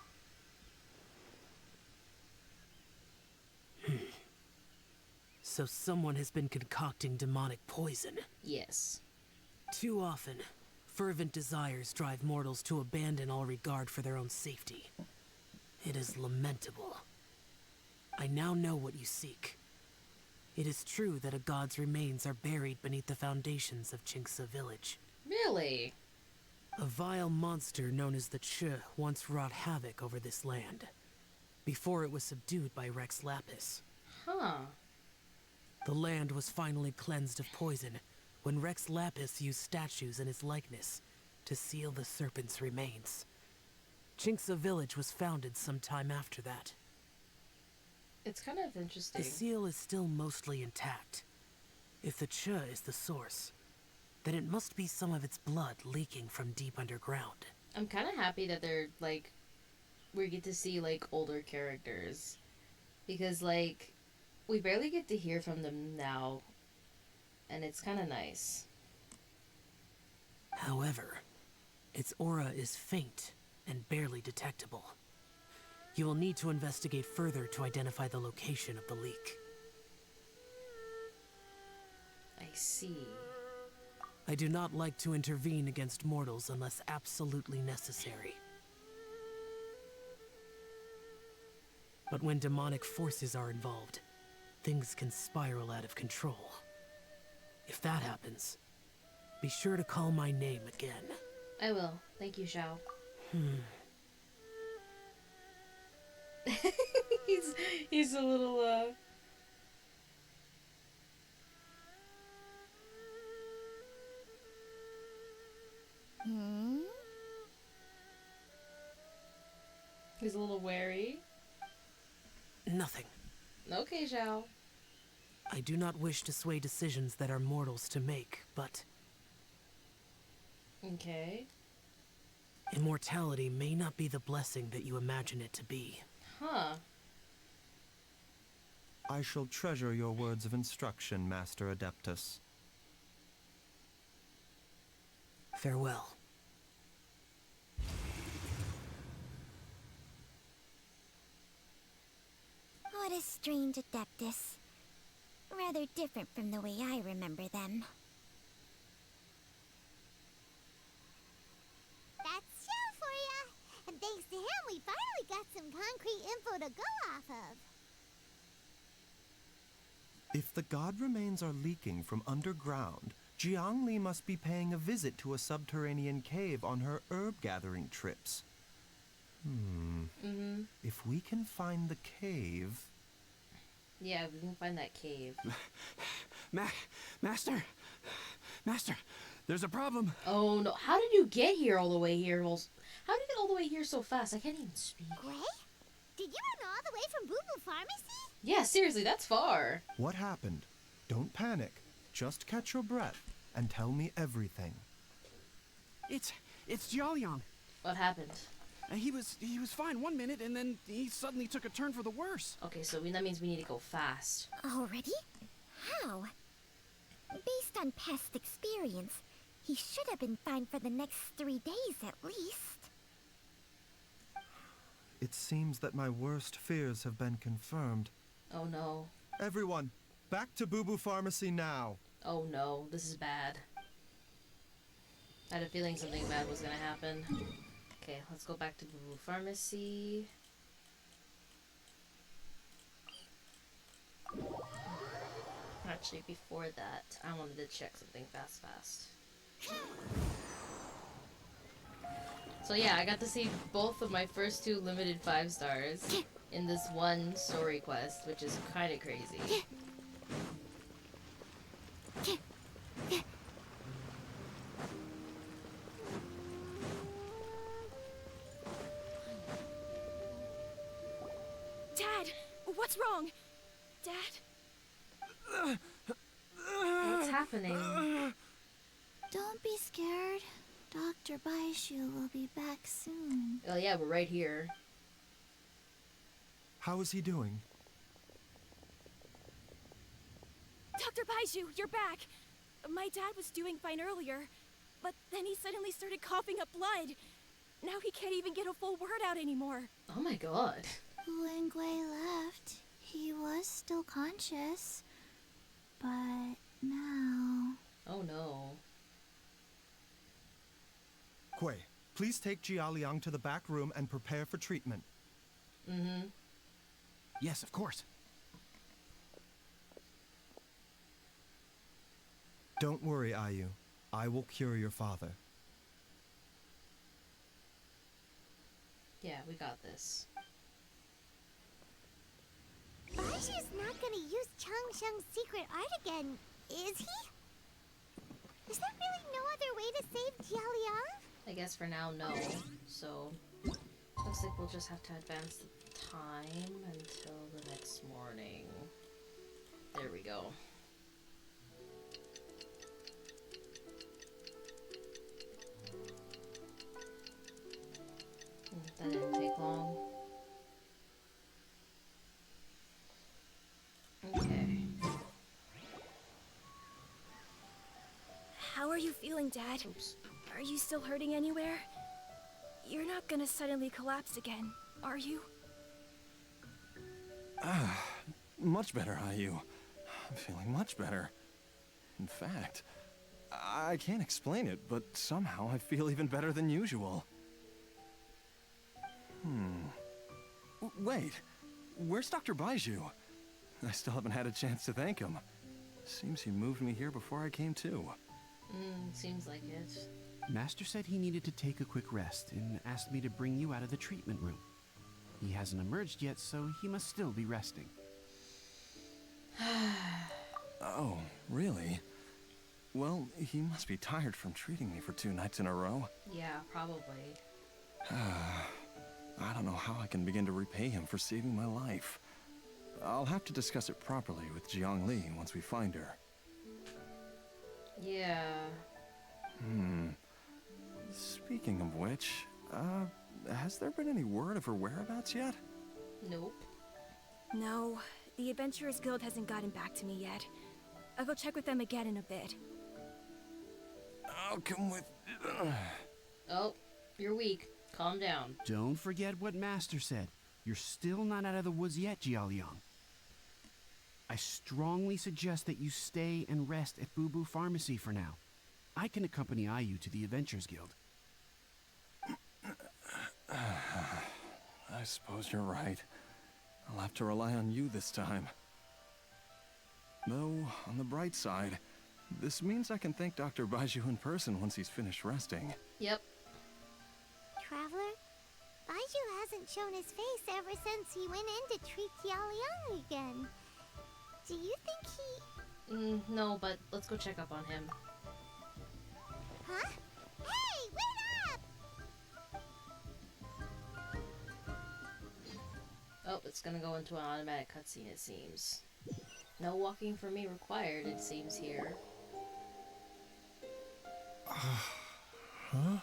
So someone has been concocting demonic poison. Yes. Too often, fervent desires drive mortals to abandon all regard for their own safety. It is lamentable. I now know what you seek. It is true that a god's remains are buried beneath the foundations of Chinxa village. Really? A vile monster known as the Che once wrought havoc over this land, before it was subdued by Rex Lapis. Huh. The land was finally cleansed of poison when Rex Lapis used statues in his likeness to seal the serpent's remains. Chinxa village was founded some time after that. It's kind of interesting. The seal is still mostly intact. If the Che is the source, then it must be some of its blood leaking from deep underground. I'm kind of happy that they're, like, we get to see, like, older characters. Because, like, we barely get to hear from them now. And it's kind of nice. However, its aura is faint and barely detectable. You will need to investigate further to identify the location of the leak. I see. I do not like to intervene against mortals unless absolutely necessary. But when demonic forces are involved, things can spiral out of control. If that happens, be sure to call my name again. I will. Thank you, Xiao. he's a little, He's a little wary. Nothing. Okay, Xiao. I do not wish to sway decisions that are mortals to make, but Okay. immortality may not be the blessing that you imagine it to be. Huh. I shall treasure your words of instruction, Master Adeptus. Farewell. What a strange Adeptus. Rather different from the way I remember them. That's Xiao for ya! And thanks to him, we finally got some concrete info to go off of. If the god remains are leaking from underground, Jiangli must be paying a visit to a subterranean cave on her herb-gathering trips. If we can find the cave... Yeah, we can find that cave. Master, there's a problem. Oh no! How did you get here all the way here? Well, how did you get all the way here so fast? I can't even speak. Gray? Did you run all the way from Boo Boo Pharmacy? Yeah, seriously, that's far. What happened? Don't panic. Just catch your breath and tell me everything. It's Jiaoliang. What happened? He was fine one minute, and then he suddenly took a turn for the worse. Okay, so that means we need to go fast. Already? How? Based on past experience, he should have been fine for the next 3 days at least. It seems that my worst fears have been confirmed. Oh no. Everyone, back to Boo Boo Pharmacy now. Oh no, this is bad. I had a feeling something bad was gonna happen. Okay, let's go back to Boo Boo Pharmacy. Actually, before that, I wanted to check something fast. So yeah, I got to see both of my first 2 limited 5 stars in this one story quest, which is kind of crazy. What's wrong? Dad? What's happening? Don't be scared. Dr. Baizhu will be back soon. Oh yeah, we're right here. How is he doing? Dr. Baizhu, you're back! My dad was doing fine earlier, but then he suddenly started coughing up blood. Now he can't even get a full word out anymore. Oh my god. When Gui left, he was still conscious. But now... Oh no. Gui, please take Jialiang to the back room and prepare for treatment. Mm-hmm. Yes, of course. Don't worry, Ayu. I will cure your father. Yeah, we got this. Baizhu's not gonna use Changsheng's secret art again, is he? Is there really no other way to save Jialiang? I guess for now, no. So, looks like we'll just have to advance the time until the next morning. There we go. That didn't take long. Okay. How are you feeling, Dad? Oops. Are you still hurting anywhere? You're not gonna suddenly collapse again, are you? Much better, Ayu. I'm feeling much better. In fact, I can't explain it, but somehow I feel even better than usual. Wait, where's Dr. Baizhu? I still haven't had a chance to thank him. Seems he moved me here before I came to. Seems like it. Master said he needed to take a quick rest and asked me to bring you out of the treatment room. He hasn't emerged yet, so he must still be resting. Oh, really? Well, he must be tired from treating me for 2 nights in a row. Yeah, probably. I don't know how I can begin to repay him for saving my life. I'll have to discuss it properly with Jiangli once we find her. Yeah. Speaking of which, has there been any word of her whereabouts yet? Nope. No, the Adventurers Guild hasn't gotten back to me yet. I'll go check with them again in a bit. I'll come with... Oh, you're weak. Calm down. Don't forget what Master said. You're still not out of the woods yet, Jialiang. I strongly suggest that you stay and rest at Boo Boo Pharmacy for now. I can accompany Ayu to the Adventurers Guild. I suppose you're right. I'll have to rely on you this time. Though, on the bright side, this means I can thank Dr. Baizhu in person once he's finished resting. Yep. Traveler, Baizhu hasn't shown his face ever since he went in to treat Jialiang again. Do you think he... No, but let's go check up on him. Huh? Hey, wait up! Oh, it's gonna go into an automatic cutscene, it seems. No walking for me required, it seems here. Huh?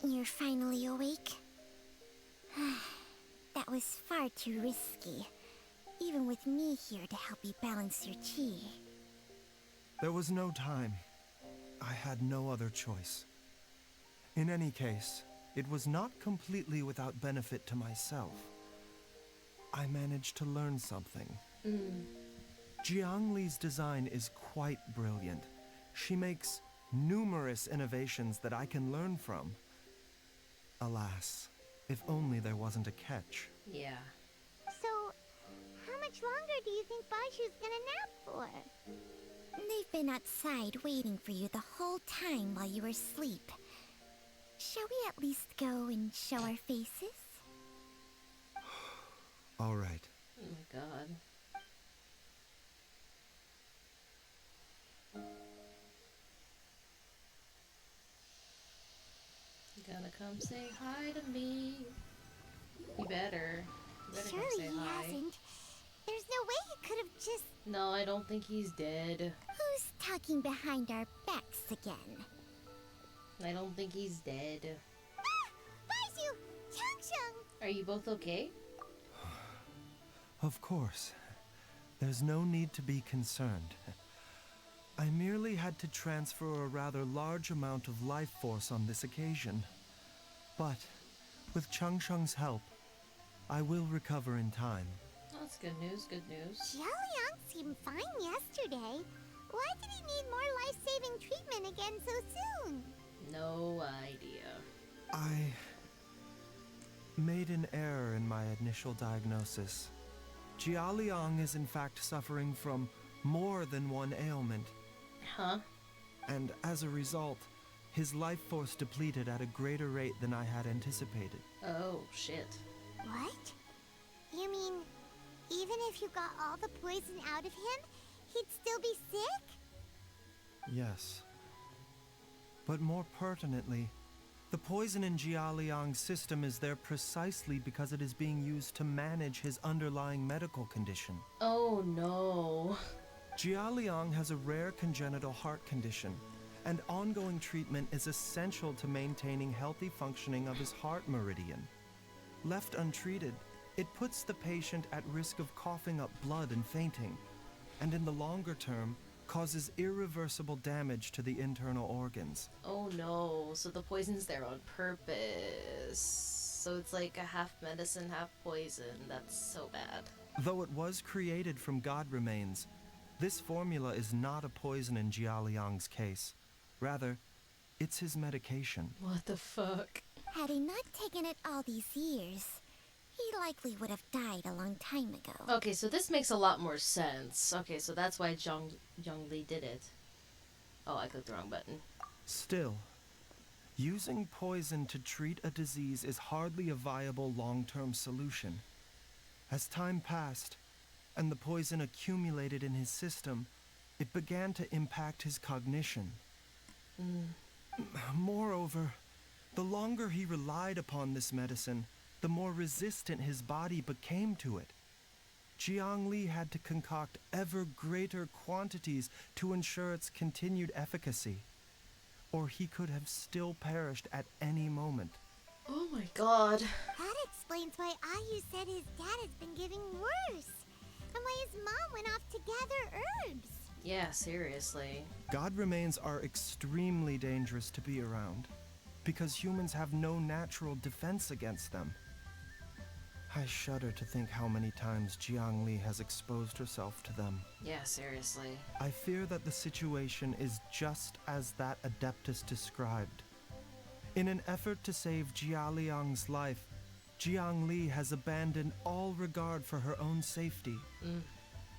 You're finally awake? That was far too risky. Even with me here to help you balance your chi. There was no time. I had no other choice. In any case, it was not completely without benefit to myself. I managed to learn something. Jiangli's design is quite brilliant. She makes numerous innovations that I can learn from. Alas, if only there wasn't a catch. Yeah. So, how much longer do you think Baizhu's gonna nap for? They've been outside waiting for you the whole time while you were asleep. Shall we at least go and show our faces? All right. Oh my god. You gotta come say hi to me. He better. He better come Surely say he hi. hasn't. There's no way he could have just... No, I don't think he's dead. Who's talking behind our backs again? I don't think he's dead. Ah! Baizhu! Changsheng! Are you both okay? Of course. There's no need to be concerned. I merely had to transfer a rather large amount of life force on this occasion. But, with Changsheng's help, I will recover in time. That's good news, good news. Xiaoliang seemed fine yesterday. Why did he need more life-saving treatment again so soon? No idea. I made an error in my initial diagnosis. Jialiang is in fact suffering from more than one ailment, Huh? and as a result, his life force depleted at a greater rate than I had anticipated. Oh, shit. What? You mean, even if you got all the poison out of him, he'd still be sick? Yes. But more pertinently, the poison in Jialiang's system is there precisely because it is being used to manage his underlying medical condition. Oh, no. Jialiang has a rare congenital heart condition, and ongoing treatment is essential to maintaining healthy functioning of his heart meridian. Left untreated, it puts the patient at risk of coughing up blood and fainting, and in the longer term, causes irreversible damage to the internal organs. Oh, no. So the poison's there on purpose. So it's like a half medicine, half poison. That's so bad. Though it was created from god remains, this formula is not a poison in Jialiang's case. Rather, it's his medication. What the fuck? Had he not taken it all these years, he likely would have died a long time ago. Okay, so this makes a lot more sense. Okay, so that's why Zhongli did it. Oh, I clicked the wrong button. Still, using poison to treat a disease is hardly a viable long-term solution. As time passed, and the poison accumulated in his system, it began to impact his cognition. Moreover, the longer he relied upon this medicine, the more resistant his body became to it. Jiang Li had to concoct ever greater quantities to ensure its continued efficacy, or he could have still perished at any moment. Oh my god. That explains why Ayu said his dad has been getting worse, and why his mom went off to gather herbs. Yeah, seriously. God remains are extremely dangerous to be around, because humans have no natural defense against them. I shudder to think how many times Jiang Li has exposed herself to them. Yeah, seriously. I fear that the situation is just as that Adeptus described. In an effort to save Jialiang's life, Jiang Li has abandoned all regard for her own safety.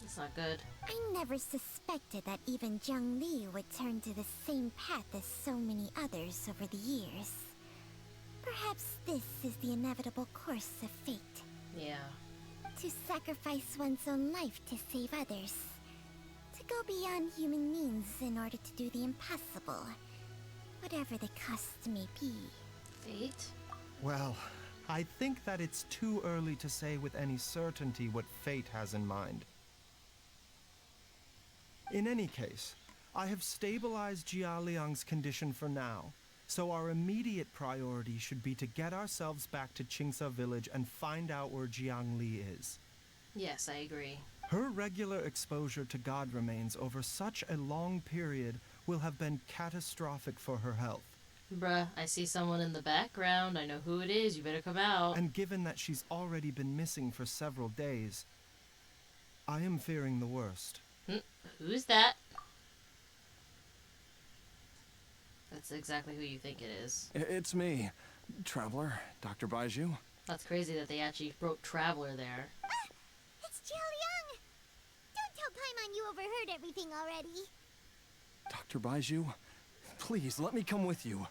That's not good. I never suspected that even Jiang Li would turn to the same path as so many others over the years. Perhaps this is the inevitable course of fate. Yeah. To sacrifice one's own life to save others. To go beyond human means in order to do the impossible. Whatever the cost may be. Fate? Well, I think that it's too early to say with any certainty what fate has in mind. In any case, I have stabilized Jialiang's condition for now, so our immediate priority should be to get ourselves back to Qingsa village and find out where Jiang Li is. Yes, I agree. Her regular exposure to god remains over such a long period will have been catastrophic for her health. Bruh, I see someone in the background. I know who it is. You better come out. And given that she's already been missing for several days, I am fearing the worst. Who's that? That's exactly who you think it is. It's me, Traveler, Dr. Baizhu. That's crazy that they actually wrote Traveler there. Ah! It's Xiaoliang! Don't tell Paimon you overheard everything already. Dr. Baizhu, please let me come with you.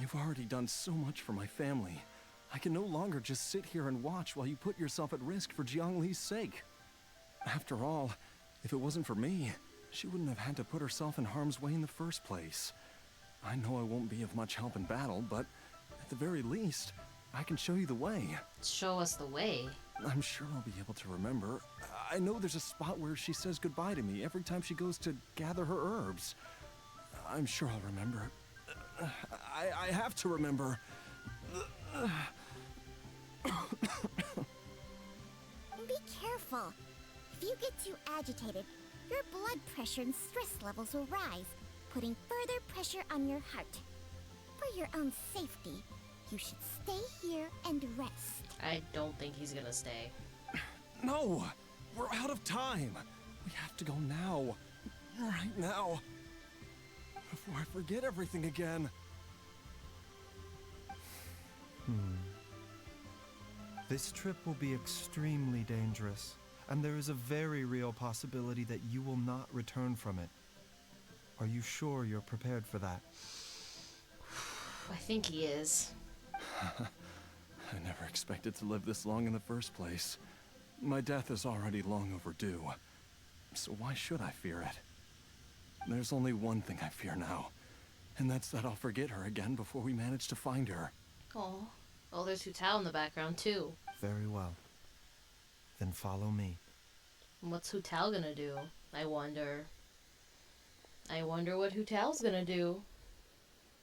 You've already done so much for my family. I can no longer just sit here and watch while you put yourself at risk for Jiang Li's sake. After all, if it wasn't for me, she wouldn't have had to put herself in harm's way in the first place. I know I won't be of much help in battle, but at the very least, I can show you the way. Show us the way. I'm sure I'll be able to remember. I know there's a spot where she says goodbye to me every time she goes to gather her herbs. I'm sure I'll remember. I have to remember. Be careful. If you get too agitated, your blood pressure and stress levels will rise, putting further pressure on your heart. For your own safety, you should stay here and rest. I don't think he's gonna stay. No! We're out of time! We have to go now. Right now. Before I forget everything again. This trip will be extremely dangerous, and there is a very real possibility that you will not return from it. Are you sure you're prepared for that? I think he is. I never expected to live this long in the first place. My death is already long overdue. So why should I fear it? There's only one thing I fear now, and that's that I'll forget her again before we manage to find her. Oh. Oh, there's Hu Tao in the background, too. Very well. Then follow me. What's Hu Tao gonna do? I wonder. I wonder what Hu Tao's gonna do.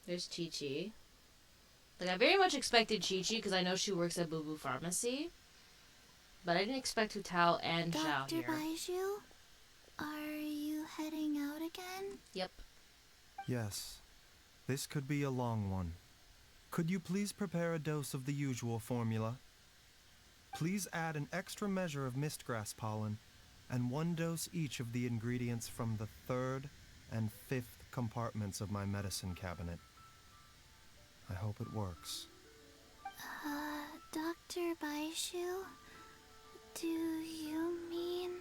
There's Chi-Chi. Like, I very much expected Chi-Chi because I know she works at Boo Boo Pharmacy. But I didn't expect Hu Tao and Zhao Dr. here. Baizhu, are you heading out again? Yep. Yes. This could be a long one. Could you please prepare a dose of the usual formula? Please add an extra measure of mistgrass pollen and 1 dose each of the ingredients from the 3rd and 5th compartments of my medicine cabinet. I hope it works. Dr. Baizhu, do you mean...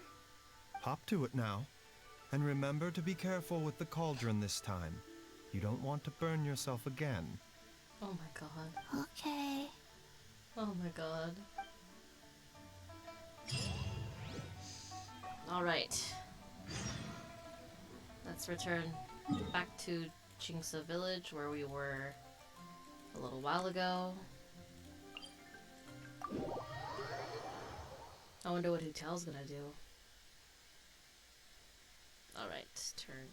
Hop to it now. And remember to be careful with the cauldron this time. You don't want to burn yourself again. Oh my god. Okay. Oh my god. Alright. Let's return back to Chingsa Village where we were a little while ago. I wonder what Hu Tao's gonna do. Alright, turn.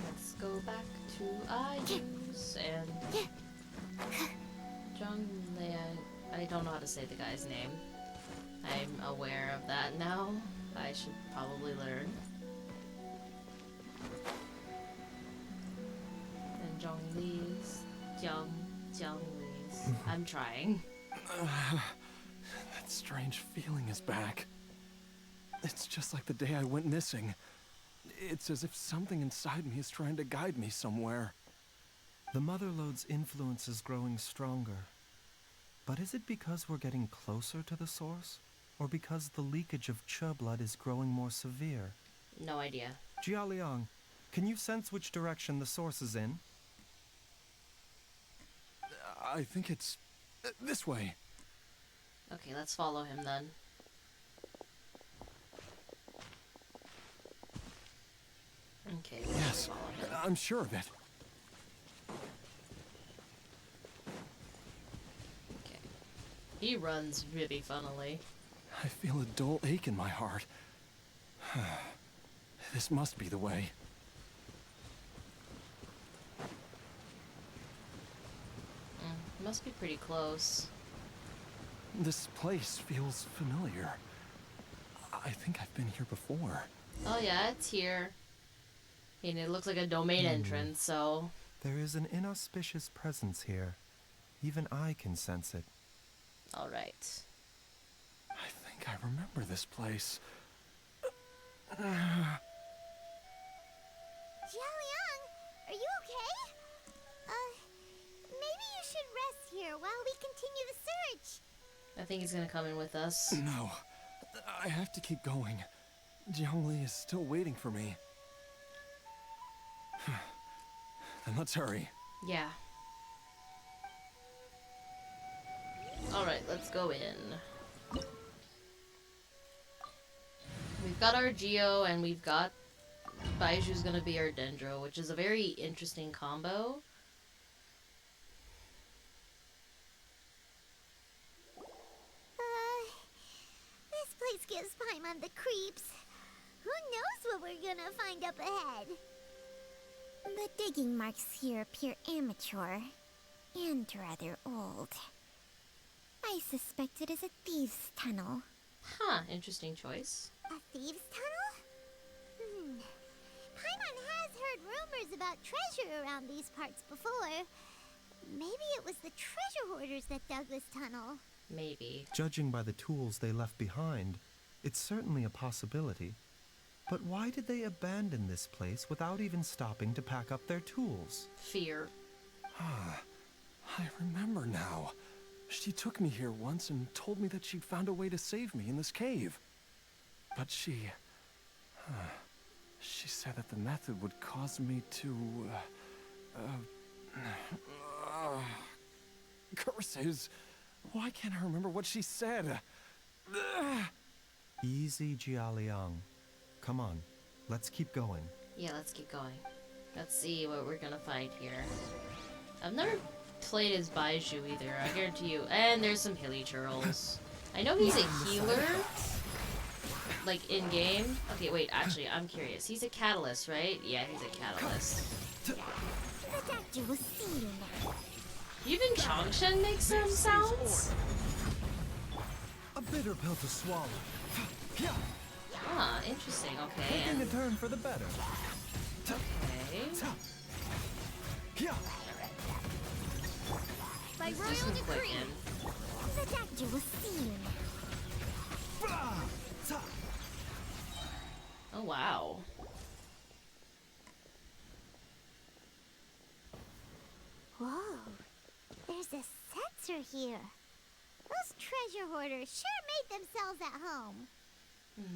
Let's go back to Ayu's and Zhonglei. I don't know how to say the guy's name. I'm aware of that now. I should probably learn. And Zhongli's. Zhongli's. I'm trying. That strange feeling is back. It's just like the day I went missing. It's as if something inside me is trying to guide me somewhere. The Motherlode's influence is growing stronger. But is it because we're getting closer to the source? Or because the leakage of Che blood is growing more severe? No idea. Jialiang, can you sense which direction the source is in? I think it's this way. Okay, let's follow him then. Okay. Yes, I'm sure of it. Okay. He runs really funnily. I feel a dull ache in my heart. This must be the way. Must be pretty close. This place feels familiar. I think I've been here before. Oh yeah, it's here. And it looks like a domain entrance, so... There is an inauspicious presence here. Even I can sense it. Alright. I think I remember this place. Jialiang, are you okay? Maybe you should rest here while we continue the search. I think he's gonna come in with us. No, I have to keep going. Zhongli is still waiting for me. Then let's hurry. Yeah. Alright, let's go in. We've got our Geo and we've got Baiju's gonna be our Dendro, which is a very interesting combo. This place gives Paimon the creeps. Who knows what we're gonna find up ahead? The digging marks here appear amateur and rather old. I suspect it is a thieves' tunnel. Huh, interesting choice. A thieves' tunnel? Paimon has heard rumors about treasure around these parts before. Maybe it was the treasure hoarders that dug this tunnel. Maybe. Judging by the tools they left behind, it's certainly a possibility. But why did they abandon this place without even stopping to pack up their tools? Fear. I remember now. She took me here once and told me that she'd found a way to save me in this cave. But she said that the method would cause me to, curses. Why can't I remember what she said? Easy, Jialiang. Come on, let's keep going. Yeah, let's keep going. Let's see what we're gonna find here. I've never played as Baizhu either, I guarantee you. And there's some hilly churls. I know he's a healer, like in-game. Okay, wait, actually, I'm curious. He's a catalyst, right? Yeah, he's a catalyst. Even Changshen makes some sounds? A bitter pill to swallow. Ah, interesting, okay. Taking a turn for the better. Okay. By Let's do royal some decree, clicking. the doctor will see you now. Oh, wow. Whoa, there's a sensor here. Those treasure hoarders sure made themselves at home.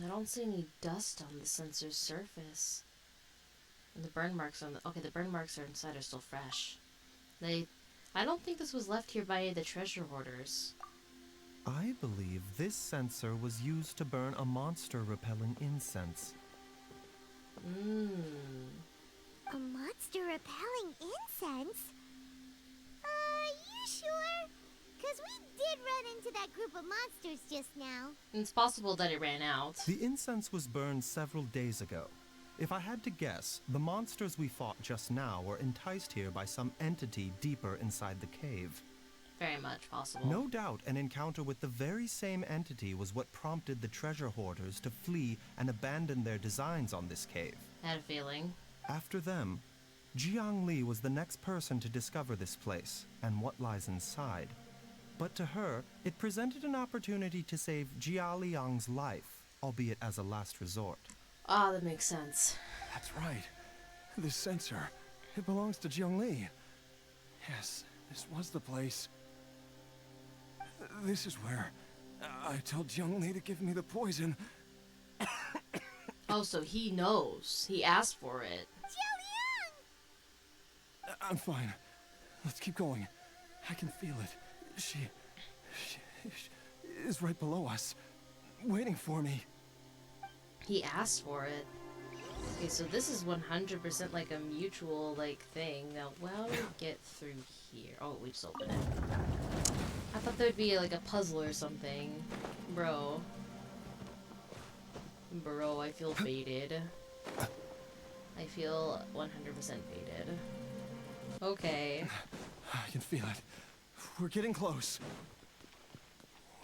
I don't see any dust on the sensor's surface. And the burn marks on the... Okay, the burn marks are inside are still fresh. I don't think this was left here by any of the treasure hoarders. I believe this sensor was used to burn a monster-repelling incense. A monster repelling incense? You sure? 'Cause we did run into that group of monsters just now. It's possible that it ran out. The incense was burned several days ago. If I had to guess, the monsters we fought just now were enticed here by some entity deeper inside the cave. Very much possible. No doubt an encounter with the very same entity was what prompted the treasure hoarders to flee and abandon their designs on this cave. I had a feeling. After them, Jiang Li was the next person to discover this place and what lies inside. But to her, it presented an opportunity to save Jia Liang's life, albeit as a last resort. Ah, that makes sense. That's right. This sensor, it belongs to Jiangli. Yes, this was the place. This is where I told Jiangli to give me the poison. Oh, so he knows. He asked for it. I'm fine. Let's keep going. I can feel it. She is right below us, waiting for me. He asked for it. Okay, so this is 100% like a mutual, like, thing. Now, how do we get through here? Oh, we just opened it. I thought there'd be, like, a puzzle or something. Bro. Bro, I feel baited. I feel 100% baited. Okay. I can feel it. We're getting close.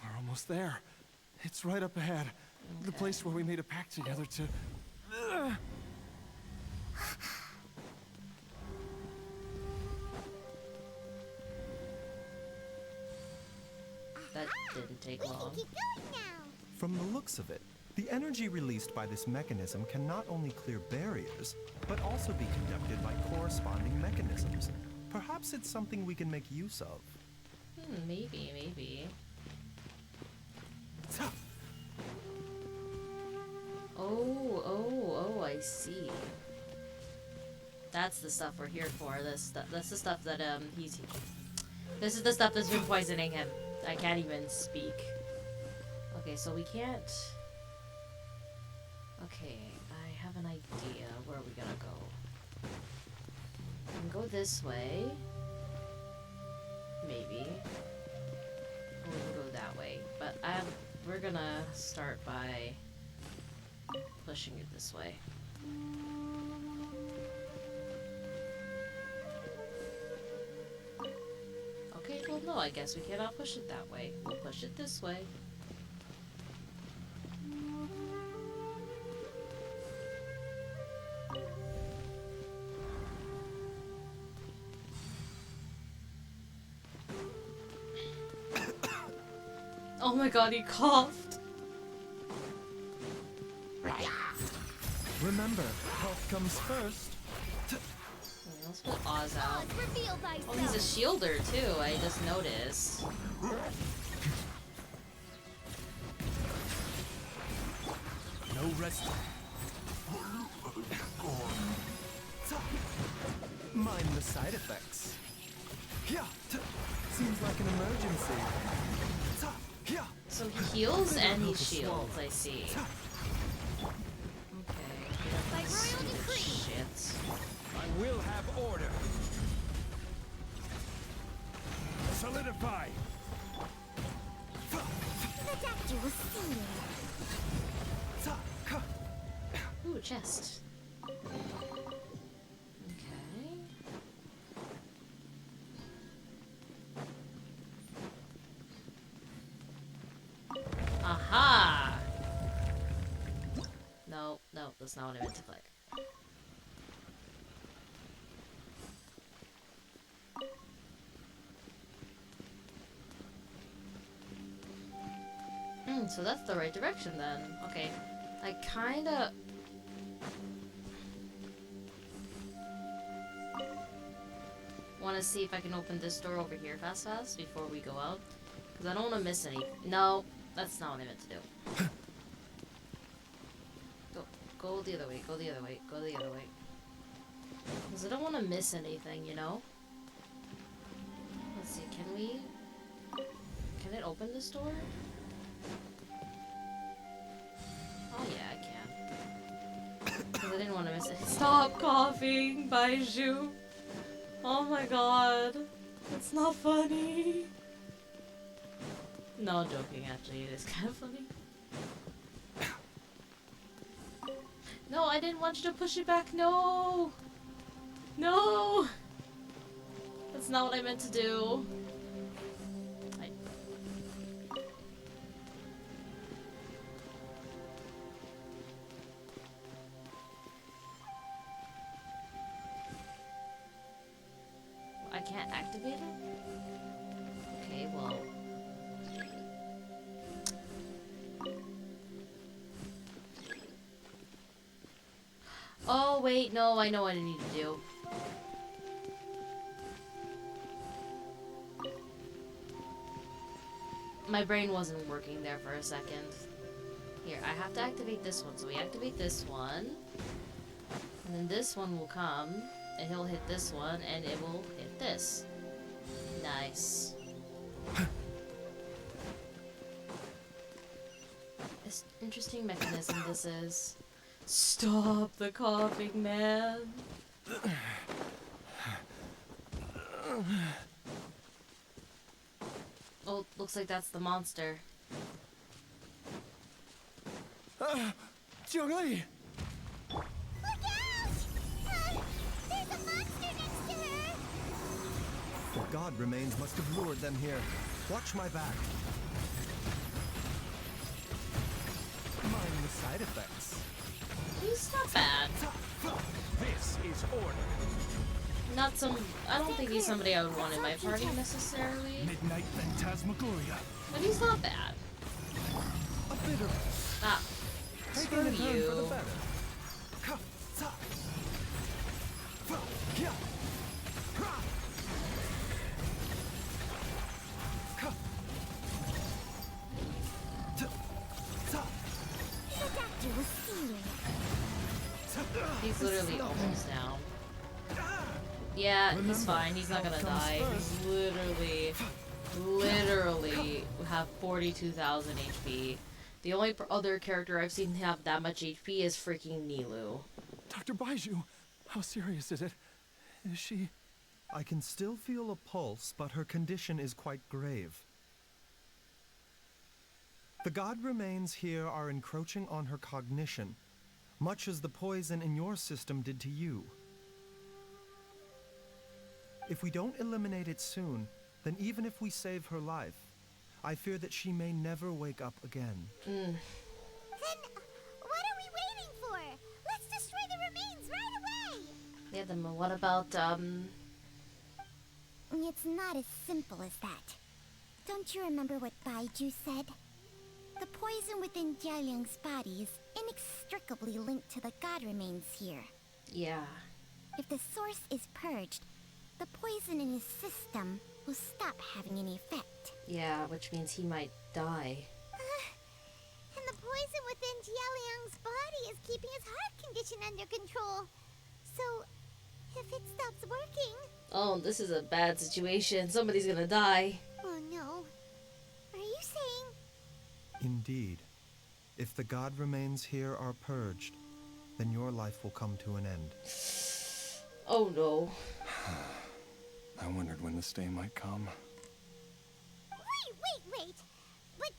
We're almost there. It's right up ahead. The place where we made a pact together to... That didn't take We can long. keep going now. From the looks of it, the energy released by this mechanism can not only clear barriers, but also be conducted by corresponding mechanisms. Perhaps it's something we can make use of. Maybe. Oh, I see. That's the stuff we're here for. That's the stuff that this is the stuff that's been poisoning him. I can't even speak. Okay, so we can't... Okay, I have an idea. Where are we gonna go? We can go this way. Maybe. Or we can go that way. But we're gonna start by pushing it this way. Okay, well no, I guess we cannot push it that way. We'll push it this way. Oh my god, he coughed! Remember, health comes first. Let's put Oz out. Reveal Oh, thyself. he's a shielder too, I just noticed. No rest. Mind the side effects. Seems like an emergency. So he heals and he shields, I see. Okay, By get up royal stupid decree. shit. I will have order. Solidify. The doctor will see you. Ooh, chest. Okay. Aha! No, no, that's not what I meant to click. So that's the right direction then. Okay. I kinda... want to see if I can open this door over here fast before we go out. Because I don't want to miss any... No, that's not what I meant to do. Go the other way, go the other way, go the other way. Because I don't want to miss anything, you know? Let's see, can we... Can it open this door? Oh yeah, I can. Because I didn't want to miss it. Stop coughing, Baizhu! Oh my god. That's not funny. No, joking, actually, it is kind of funny. No, I didn't want you to push it back, no! No! That's not what I meant to do. I can't activate it? Okay, well... Oh, wait, no, I know what I need to do. My brain wasn't working there for a second. Here, I have to activate this one. So we activate this one. And then this one will come. And he'll hit this one. And it will hit this. Nice. This interesting mechanism this is. Stop the coughing, man. Oh, looks like that's the monster. Zhongli! Look out! There's a monster next to her! The god remains must have lured them here. Watch my back. Mind the side effects. He's not bad. This is order. Not some... I don't think he's somebody I would want in my party necessarily. Midnight Phantasmagoria. But he's not bad. A bitter. Ah. Taking Screw a turn for the you. better. The doctor will see you. He's literally almost down. Yeah, he's fine. He's not gonna die. He's literally literally have 42,000 HP. The only other character I've seen have that much HP is freaking Nilu. Dr. Baizhu, how serious is it? Is she... I can still feel a pulse, but her condition is quite grave. The god remains here are encroaching on her cognition, much as the poison in your system did to you. If we don't eliminate it soon, then even if we save her life, I fear that she may never wake up again. Then what are we waiting for? Let's destroy the remains right away! Yeah, then what about, It's not as simple as that. Don't you remember what Baizhu said? The poison within Jialiang's body is inextricably linked to the god remains here. Yeah. If the source is purged, the poison in his system will stop having any effect. Yeah, which means he might die. And the poison within Jialiang's body is keeping his heart condition under control. So, if it stops working... Oh, this is a bad situation. Somebody's gonna die. Oh no. Are you saying... Indeed. If the god remains here are purged, then your life will come to an end. Oh no. I wondered when this day might come. Wait! But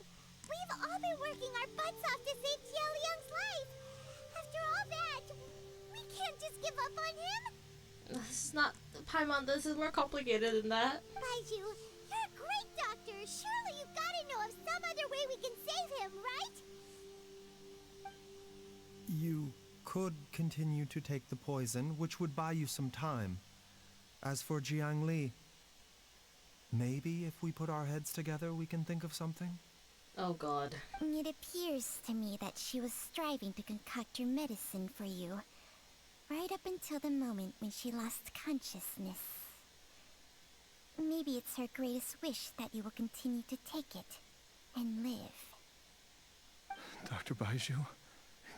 we've all been working our butts off to save Jialiang's life. After all that, we can't just give up on him. This is not... Paimon, this is more complicated than that. Baizhu, you're a great doctor. Surely you've got to know of some other way we can save him, right? You could continue to take the poison, which would buy you some time. As for Jiangli, maybe if we put our heads together, we can think of something? Oh god. It appears to me that she was striving to concoct your medicine for you, right up until the moment when she lost consciousness. Maybe it's her greatest wish that you will continue to take it and live. Dr. Baizhu,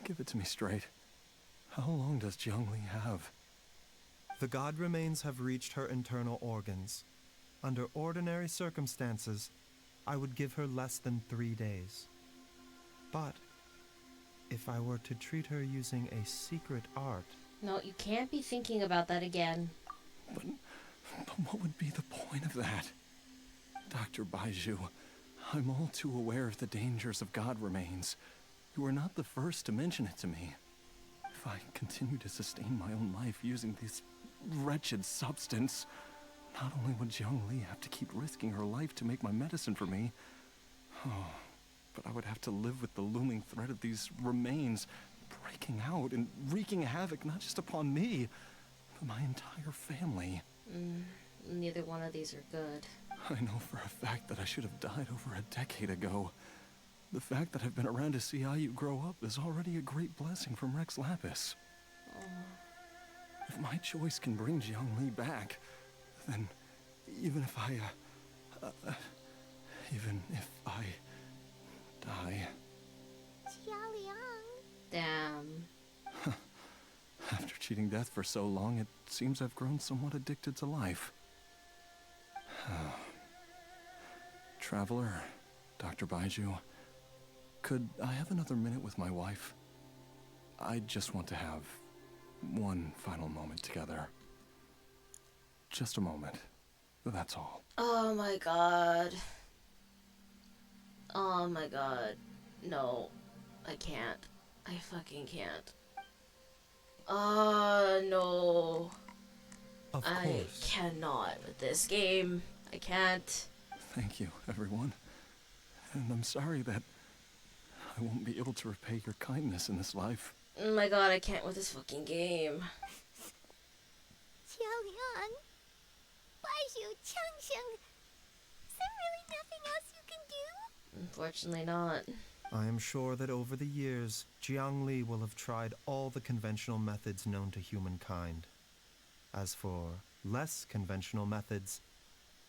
give it to me straight. How long does Jiangli have? The god remains have reached her internal organs. Under ordinary circumstances, I would give her less than 3 days. But if I were to treat her using a secret art... No, you can't be thinking about that again. But what would be the point of that? Dr. Baizhu, I'm all too aware of the dangers of god remains. You are not the first to mention it to me. If I continue to sustain my own life using this wretched substance, not only would Jiangli have to keep risking her life to make my medicine for me, but I would have to live with the looming threat of these remains breaking out and wreaking havoc not just upon me, but my entire family. Neither one of these are good. I know for a fact that I should have died over a decade ago. The fact that I've been around to see how you grow up is already a great blessing from Rex Lapis. If my choice can bring Jiangli back, then even if I die... Jialiang. Damn. After cheating death for so long, it seems I've grown somewhat addicted to life. Traveler, Dr. Baizhu, could I have another minute with my wife? I just want to have one final moment together. Just a moment. That's all. Oh my god. Oh my god. No. I can't. I fucking can't. No. Of I course. cannot with this game. I can't. Thank you, everyone. And I'm sorry that I won't be able to repay your kindness in this life. Oh my god, I can't with this fucking game. Jialiang. Baizhu, Changsheng. Is there really nothing else you can do? Unfortunately not. I am sure that over the years, Jiangli will have tried all the conventional methods known to humankind. As for less conventional methods,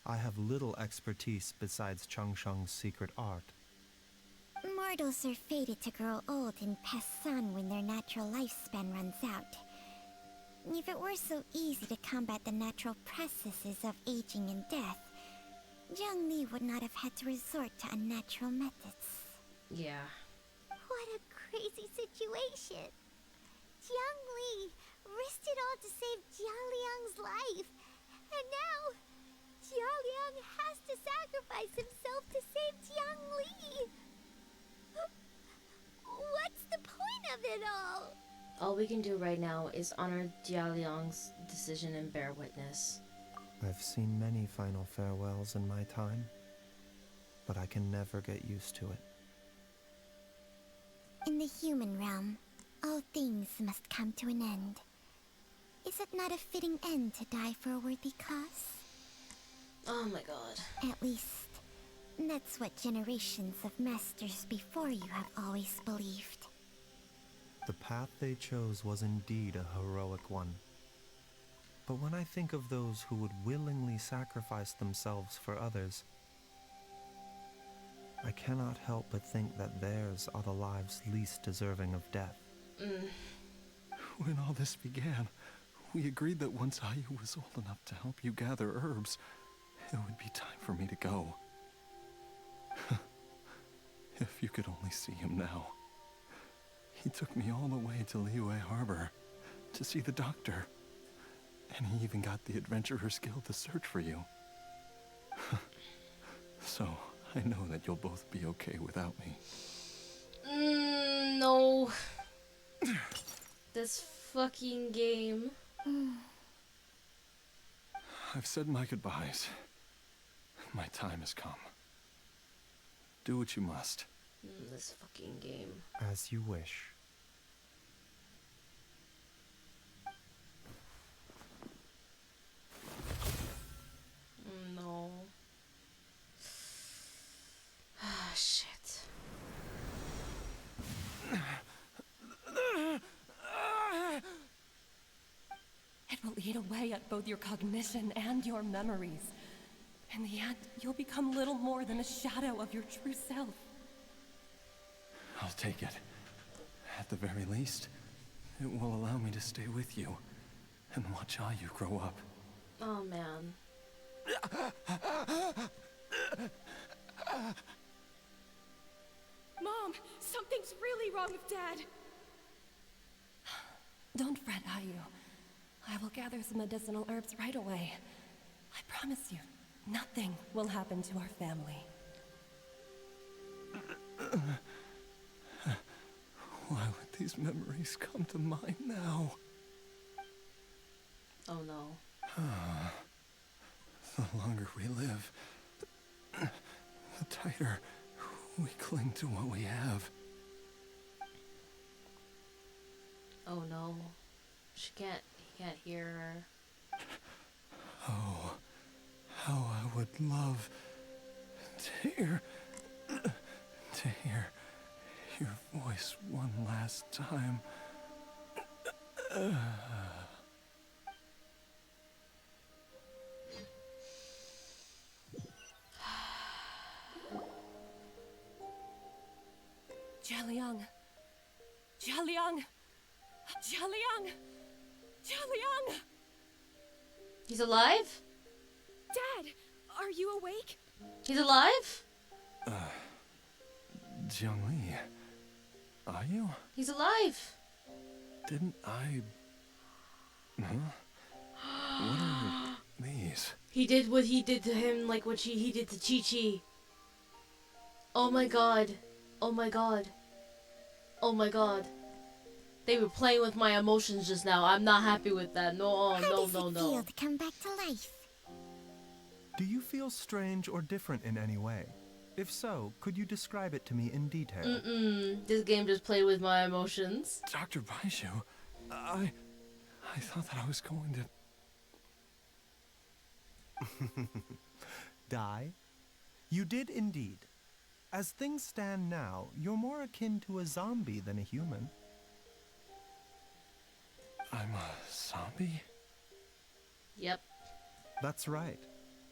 I have little expertise besides Changsheng's secret art. Mortals are fated to grow old and pass on when their natural lifespan runs out. If it were so easy to combat the natural processes of aging and death, Jiangli would not have had to resort to unnatural methods. Yeah. What a crazy situation. Jiangli risked it all to save Jialiang's life. And now, Jialiang has to sacrifice himself to save Jiangli. What's the point of it all? All we can do right now is honor Jialiang's decision and bear witness. I've seen many final farewells in my time, but I can never get used to it. In the human realm, all things must come to an end. Is it not a fitting end to die for a worthy cause? Oh my god. At least, that's what generations of masters before you have always believed. The path they chose was indeed a heroic one. But when I think of those who would willingly sacrifice themselves for others, I cannot help but think that theirs are the lives least deserving of death. When all this began, we agreed that once Ayu was old enough to help you gather herbs, it would be time for me to go. If you could only see him now. He took me all the way to Liyue Harbor to see the doctor. And he even got the Adventurers Guild to search for you. So, I know that you'll both be okay without me. No. This fucking game. I've said my goodbyes. My time has come. Do what you must. This fucking game. As you wish. No. Ah, shit. It will eat away at both your cognition and your memories. In the end, you'll become little more than a shadow of your true self. I'll take it. At the very least, it will allow me to stay with you and watch Ayu grow up. Oh man. Mom, something's really wrong with Dad. Don't fret, Ayu. I will gather some medicinal herbs right away. I promise you, nothing will happen to our family. Why would these memories come to mind now? Oh no. The longer we live, the tighter we cling to what we have. Oh no. He can't hear her. Oh, how I would love to hear your voice one last time. Jialiang! Jialiang! Jialiang! Jialiang! He's alive? Dad, are you awake? He's alive? Jiangli, are you? He's alive. Didn't I... Huh? What are these? He did what he did to him, like what he did to Chi-Chi. Oh my god. Oh my god. Oh my god. They were playing with my emotions just now. I'm not happy with that. No, How no, does no, it no. feel to come back to life? Do you feel strange or different in any way? If so, could you describe it to me in detail? This game just played with my emotions. Dr. Baizhu, I thought that I was going to... Die? You did indeed. As things stand now, you're more akin to a zombie than a human. I'm a zombie? Yep. That's right.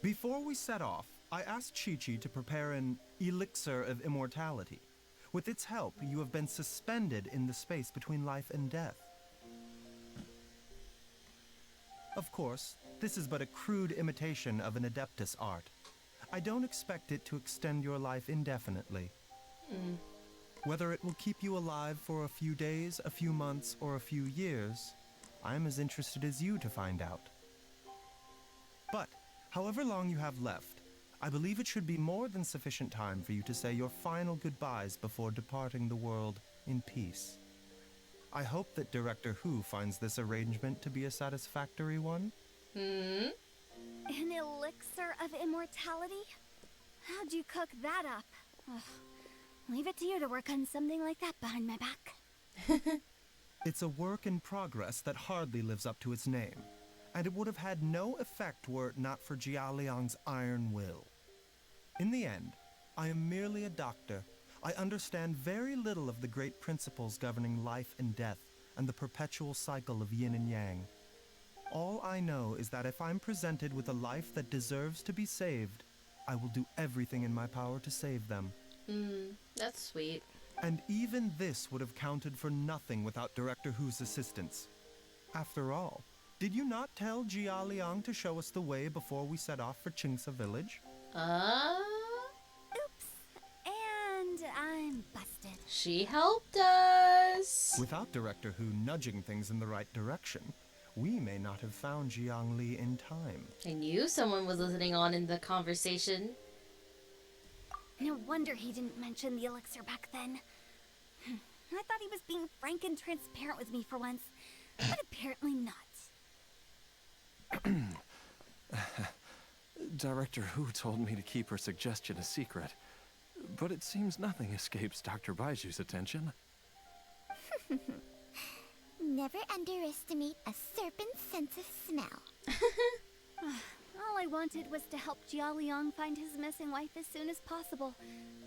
Before we set off, I asked Chi-Chi to prepare an elixir of immortality. With its help, you have been suspended in the space between life and death. Of course, this is but a crude imitation of an Adeptus art. I don't expect it to extend your life indefinitely. Whether it will keep you alive for a few days, a few months, or a few years, I'm as interested as you to find out. But, however long you have left, I believe it should be more than sufficient time for you to say your final goodbyes before departing the world in peace. I hope that Director Who finds this arrangement to be a satisfactory one. An elixir of immortality? How'd you cook that up? Ugh. Leave it to you to work on something like that behind my back. It's a work in progress that hardly lives up to its name, and it would have had no effect were it not for Jialiang's iron will. In the end, I am merely a doctor. I understand very little of the great principles governing life and death and the perpetual cycle of yin and yang. All I know is that if I'm presented with a life that deserves to be saved, I will do everything in my power to save them. That's sweet. And even this would have counted for nothing without Director Who's assistance. After all, did you not tell Jia Liang to show us the way before we set off for Qingsa village? Oops. And I'm busted. She helped us. Without Director Who nudging things in the right direction, we may not have found Jiang Li in time. I knew someone was listening on in the conversation. No wonder he didn't mention the elixir back then. I thought he was being frank and transparent with me for once, but apparently not. Director Who told me to keep her suggestion a secret, but it seems nothing escapes Dr. Baizhu's attention. Never underestimate a serpent's sense of smell. All I wanted was to help Jia Liang find his missing wife as soon as possible,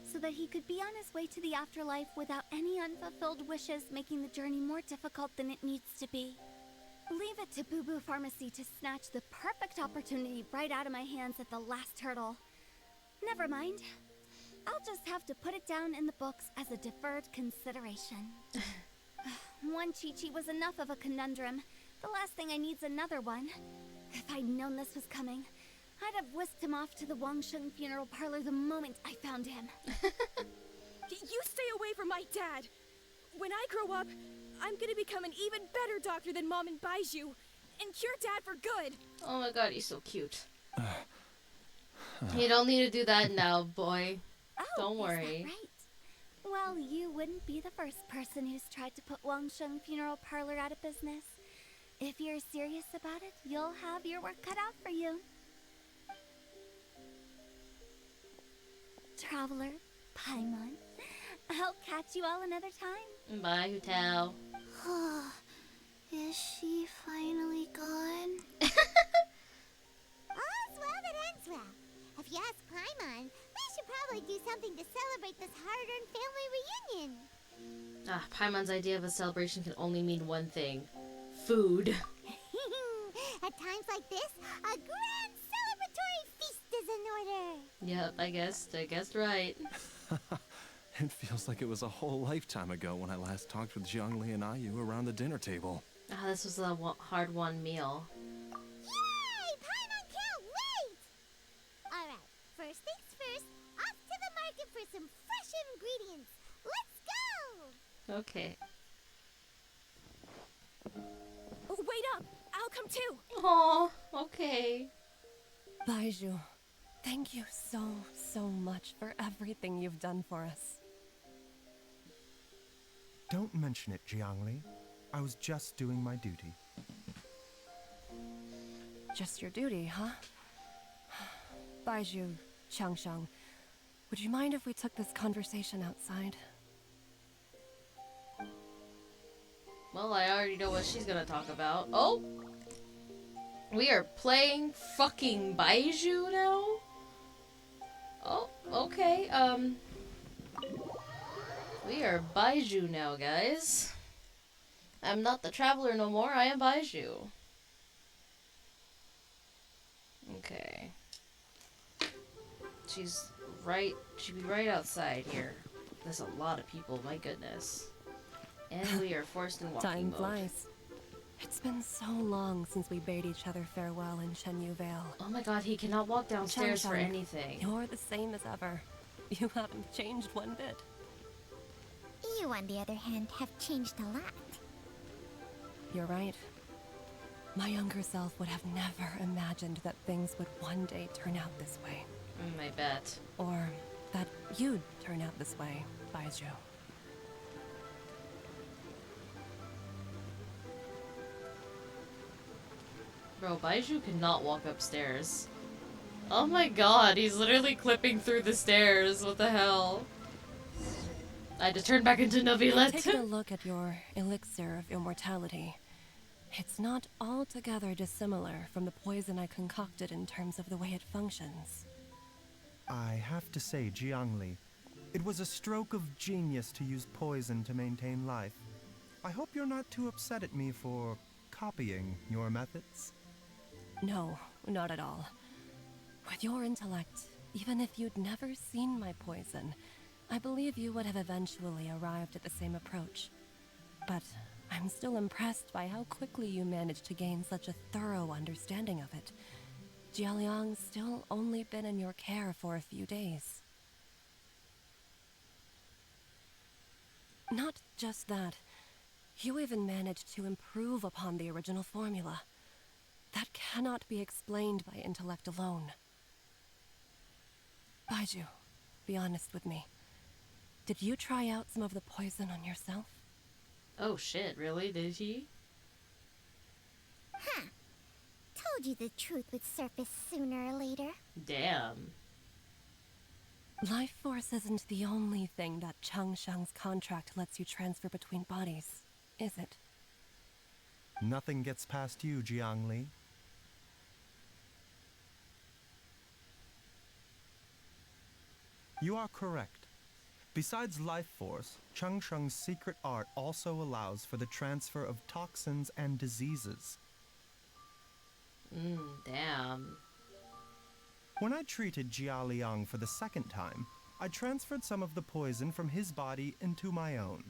so that he could be on his way to the afterlife without any unfulfilled wishes making the journey more difficult than it needs to be. Leave it to Boo Boo Pharmacy to snatch the perfect opportunity right out of my hands at the last hurdle. Never mind. I'll just have to put it down in the books as a deferred consideration. One Chi-Chi was enough of a conundrum. The last thing I need's another one. If I'd known this was coming, I'd have whisked him off to the Wangsheng funeral parlor the moment I found him. You stay away from my dad! When I grow up, I'm gonna become an even better doctor than Mom and Baizhu, and cure Dad for good! Oh my god, he's so cute. You don't need to do that now, boy. Oh, Don't worry. Is that right? Well, you wouldn't be the first person who's tried to put Wangsheng funeral parlor out of business. If you're serious about it, you'll have your work cut out for you. Traveler, Paimon, I'll catch you all another time. Bye, Hutao. Is she finally gone? All's well that ends well. If you ask Paimon, we should probably do something to celebrate this hard-earned family reunion. Paimon's idea of a celebration can only mean one thing. Food. At times like this, a grand celebratory feast is in order. Yep, I guessed right. It feels like it was a whole lifetime ago when I last talked with Zhongli and Ayu around the dinner table. This was a hard-won meal. Yay! Paimon can't wait! Alright, first things first, off to the market for some fresh ingredients. Let's go! Okay. Wait up! I'll come too! Oh, okay. Baizhu, thank you so much for everything you've done for us. Don't mention it, Jiangli. I was just doing my duty. Just your duty, huh? Baizhu, Changsheng, would you mind if we took this conversation outside? Well, I already know what she's gonna talk about. Oh! We are playing fucking Baizhu now? Oh, okay, we are Baizhu now, guys. I'm not the traveler no more, I am Baizhu. Okay. She'd be right outside here. There's a lot of people, my goodness. And we are forced in walking Time mode. flies. It's been so long since we bade each other farewell in Shenyu Vale. Oh my god, he cannot walk downstairs for Chang-Chang, anything. You're the same as ever. You haven't changed one bit. You, on the other hand, have changed a lot. You're right. My younger self would have never imagined that things would one day turn out this way. I bet. Or that you'd turn out this way, Baizhu. Bro, Baizhu cannot walk upstairs. Oh my god, he's literally clipping through the stairs. What the hell? I had to turn back into Novelet. Taking a look at your elixir of immortality. It's not altogether dissimilar from the poison I concocted in terms of the way it functions. I have to say, Jiangli, it was a stroke of genius to use poison to maintain life. I hope you're not too upset at me for copying your methods. No, not at all. With your intellect, even if you'd never seen my poison, I believe you would have eventually arrived at the same approach. But I'm still impressed by how quickly you managed to gain such a thorough understanding of it. Jialiang's still only been in your care for a few days. Not just that, you even managed to improve upon the original formula. That cannot be explained by intellect alone. Baizhu, be honest with me. Did you try out some of the poison on yourself? Oh shit, really? Did he? Huh. Told you the truth would surface sooner or later. Damn. Life force isn't the only thing that Changshang's contract lets you transfer between bodies, is it? Nothing gets past you, Jiangli. You are correct. Besides life force, Changsheng's secret art also allows for the transfer of toxins and diseases. Damn. When I treated Jia Liang for the second time, I transferred some of the poison from his body into my own.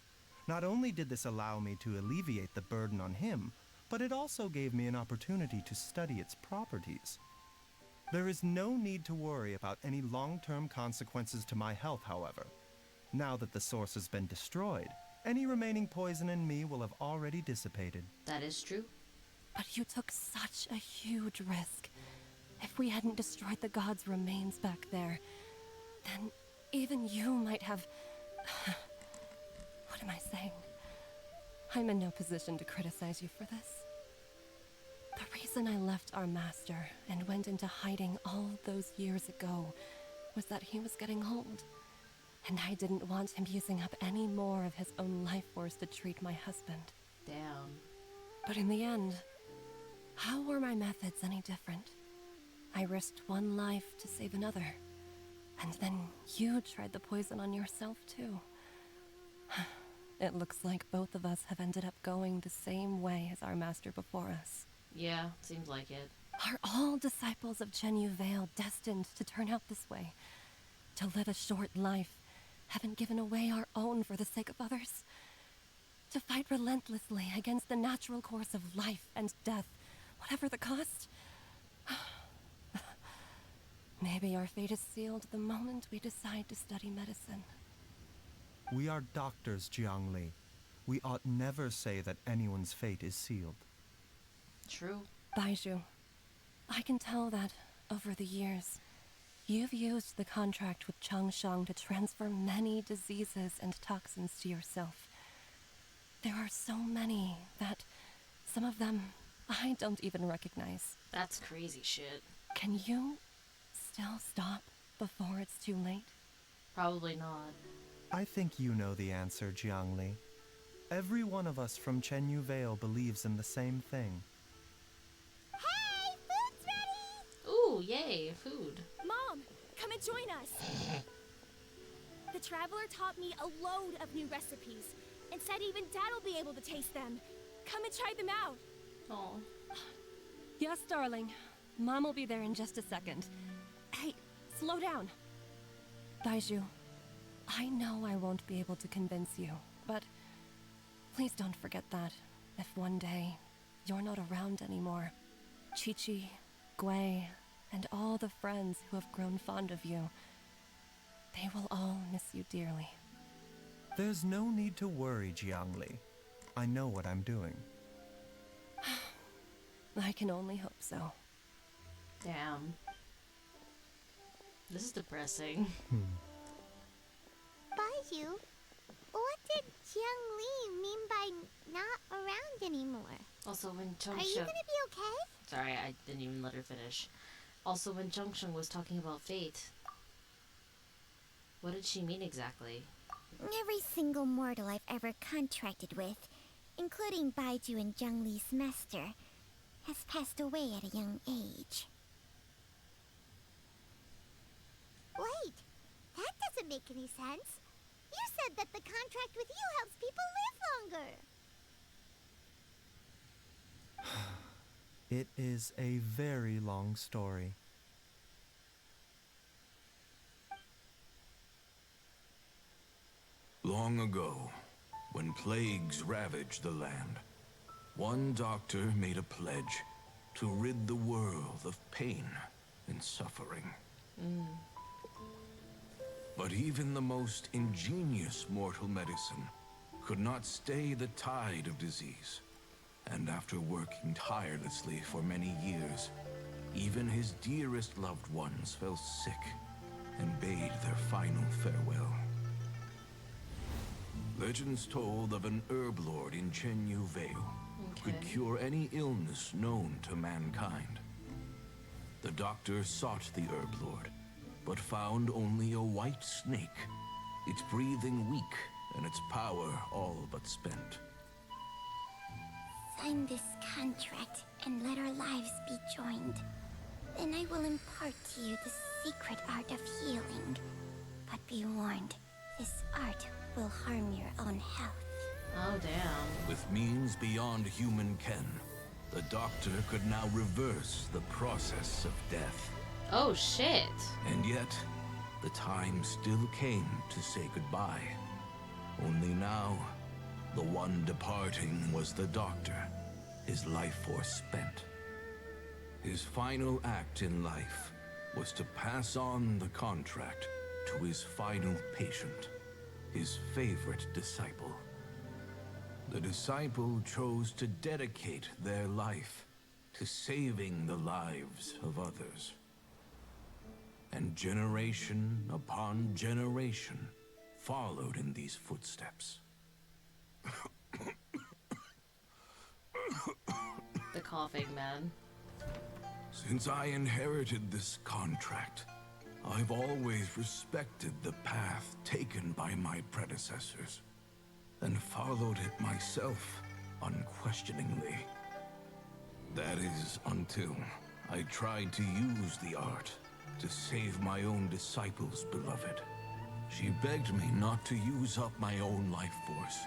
Not only did this allow me to alleviate the burden on him, but it also gave me an opportunity to study its properties. There is no need to worry about any long-term consequences to my health, however. Now that the source has been destroyed, any remaining poison in me will have already dissipated. That is true. But you took such a huge risk. If we hadn't destroyed the god's remains back there, then even you might have... What am I saying? I'm in no position to criticize you for this. The reason I left our master and went into hiding all those years ago was that he was getting old. And I didn't want him using up any more of his own life force to treat my husband. Damn. But in the end, how were my methods any different? I risked one life to save another. And then you tried the poison on yourself too. It looks like both of us have ended up going the same way as our master before us. Yeah, seems like it. Are all disciples of Shenyu Vale destined to turn out this way? To live a short life, having given away our own for the sake of others? To fight relentlessly against the natural course of life and death, whatever the cost? Maybe our fate is sealed the moment we decide to study medicine. We are doctors, Jiangli. We ought never say that anyone's fate is sealed. True. Baizhu, I can tell that, over the years, you've used the contract with Changshang to transfer many diseases and toxins to yourself. There are so many that some of them I don't even recognize. That's crazy shit. Can you still stop before it's too late? Probably not. I think you know the answer, Jiangli. Every one of us from Shenyu Vale believes in the same thing. Hey, food's ready! Ooh, yay, food. Mom, come and join us. The Traveler taught me a load of new recipes and said even Dad will be able to taste them. Come and try them out. Oh. Yes, darling. Mom will be there in just a second. Hey, slow down. Baizhu, I know I won't be able to convince you, but please don't forget that if one day you're not around anymore, Chi-Chi, Gui, and all the friends who have grown fond of you, they will all miss you dearly. There's no need to worry, Jiangli. I know what I'm doing. I can only hope so. Damn. This is depressing. Baizhu, what did Jiang Li mean by not around anymore? Also, when Chengsheng... Are you gonna be okay? Sorry, I didn't even let her finish. Also, when Chengsheng was talking about fate, what did she mean exactly? Every single mortal I've ever contracted with, including Baizhu and Jiang Li's master, has passed away at a young age. Wait, that doesn't make any sense. You said that the contract with you helps people live longer. It is a very long story. Long ago, when plagues ravaged the land, one doctor made a pledge to rid the world of pain and suffering. But even the most ingenious mortal medicine could not stay the tide of disease. And after working tirelessly for many years, even his dearest loved ones fell sick and bade their final farewell. Legends told of an herb lord in Chenyu Vale who could cure any illness known to mankind. The doctor sought the herb lord, but found only a white snake, its breathing weak and its power all but spent. Sign this contract and let our lives be joined. Then I will impart to you the secret art of healing. But be warned, this art will harm your own health. Oh, damn. With means beyond human ken, the doctor could now reverse the process of death. Oh, shit. And yet, the time still came to say goodbye. Only now, the one departing was the doctor, his life force spent. His final act in life was to pass on the contract to his final patient, his favorite disciple. The disciple chose to dedicate their life to saving the lives of others. And generation upon generation followed in these footsteps. The coughing, man. Since I inherited this contract, I've always respected the path taken by my predecessors, and followed it myself unquestioningly. That is, until I tried to use the art to save my own disciple's beloved. She begged me not to use up my own life force.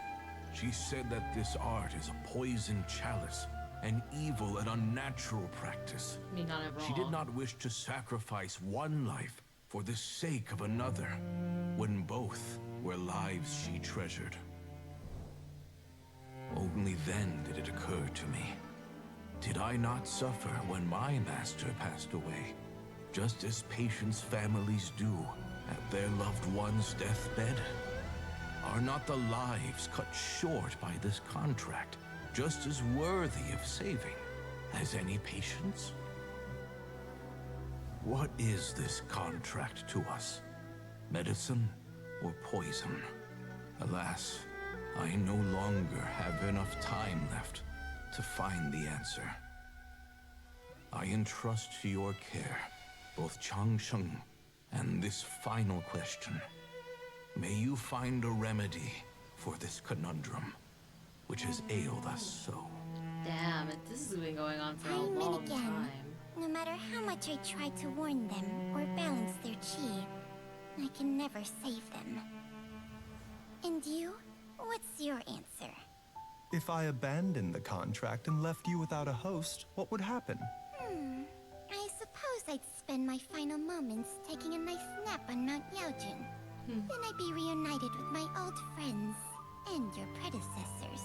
She said that this art is a poison chalice, an evil and unnatural practice. Me not at all. She did not wish to sacrifice one life for the sake of another, when both were lives she treasured. Only then did it occur to me. Did I not suffer when my master passed away, just as patients' families do at their loved one's deathbed? Are not the lives cut short by this contract just as worthy of saving as any patients? What is this contract to us? Medicine or poison? Alas, I no longer have enough time left to find the answer. I entrust to your care both Changsheng and this final question. May you find a remedy for this conundrum, which has ailed us so. Damn, this has been going on for a Time and long again. time. No matter how much I try to warn them or balance their chi, I can never save them. And you? What's your answer? If I abandoned the contract and left you without a host, what would happen? I suppose I'd spend my final moments taking a nice nap on Mount Yaojing. Then I'd be reunited with my old friends and your predecessors.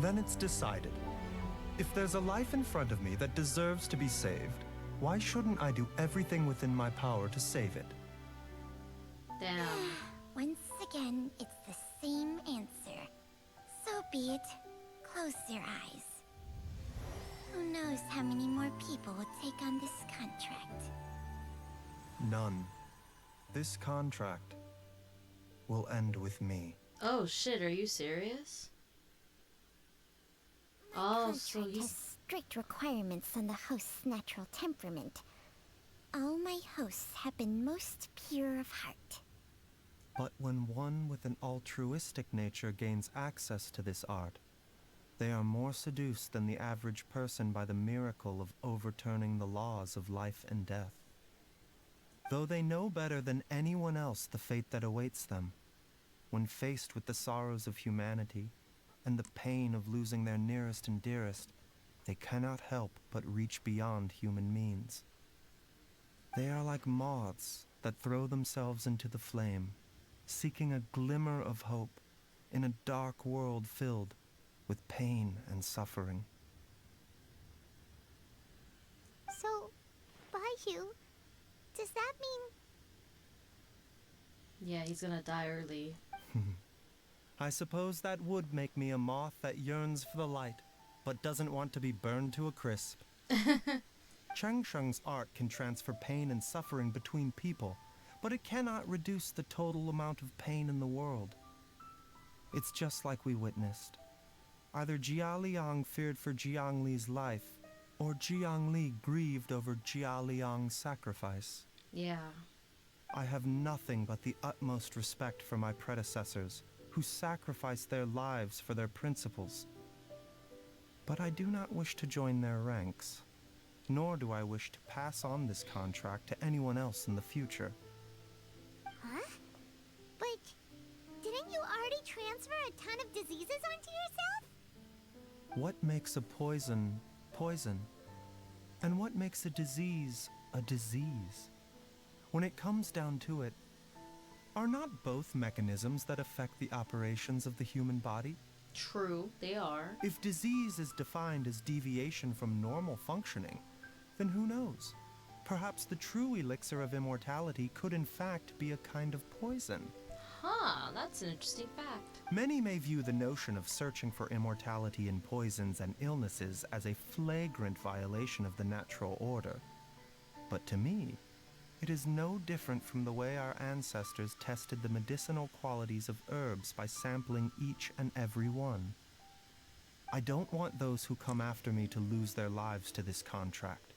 Then it's decided. If there's a life in front of me that deserves to be saved, why shouldn't I do everything within my power to save it? Damn. Once again, it's the same answer. So be it. Close your eyes. Who knows how many more people will take on this contract? None. This contract will end with me. Oh shit, are you serious? My Oh, so contract has he's... strict requirements on the host's natural temperament. All my hosts have been most pure of heart. But when one with an altruistic nature gains access to this art, they are more seduced than the average person by the miracle of overturning the laws of life and death. Though they know better than anyone else the fate that awaits them, when faced with the sorrows of humanity and the pain of losing their nearest and dearest, they cannot help but reach beyond human means. They are like moths that throw themselves into the flame, seeking a glimmer of hope in a dark world filled with pain and suffering. So, Baizhu, does that mean... Yeah, he's gonna die early. I suppose that would make me a moth that yearns for the light, but doesn't want to be burned to a crisp. Cheng Sheng's art can transfer pain and suffering between people, but it cannot reduce the total amount of pain in the world. It's just like we witnessed. Either Jia Liang feared for Jiang Li's life, or Jiang Li grieved over Jia Liang's sacrifice. Yeah. I have nothing but the utmost respect for my predecessors, who sacrificed their lives for their principles. But I do not wish to join their ranks, nor do I wish to pass on this contract to anyone else in the future. Huh? But didn't you already transfer a ton of diseases onto yourself? What makes a poison, poison? And what makes a disease, a disease? When it comes down to it, are not both mechanisms that affect the operations of the human body? True, they are. If disease is defined as deviation from normal functioning, then who knows? Perhaps the true elixir of immortality could in fact be a kind of poison. Huh, that's an interesting fact. Many may view the notion of searching for immortality in poisons and illnesses as a flagrant violation of the natural order. But to me, it is no different from the way our ancestors tested the medicinal qualities of herbs by sampling each and every one. I don't want those who come after me to lose their lives to this contract.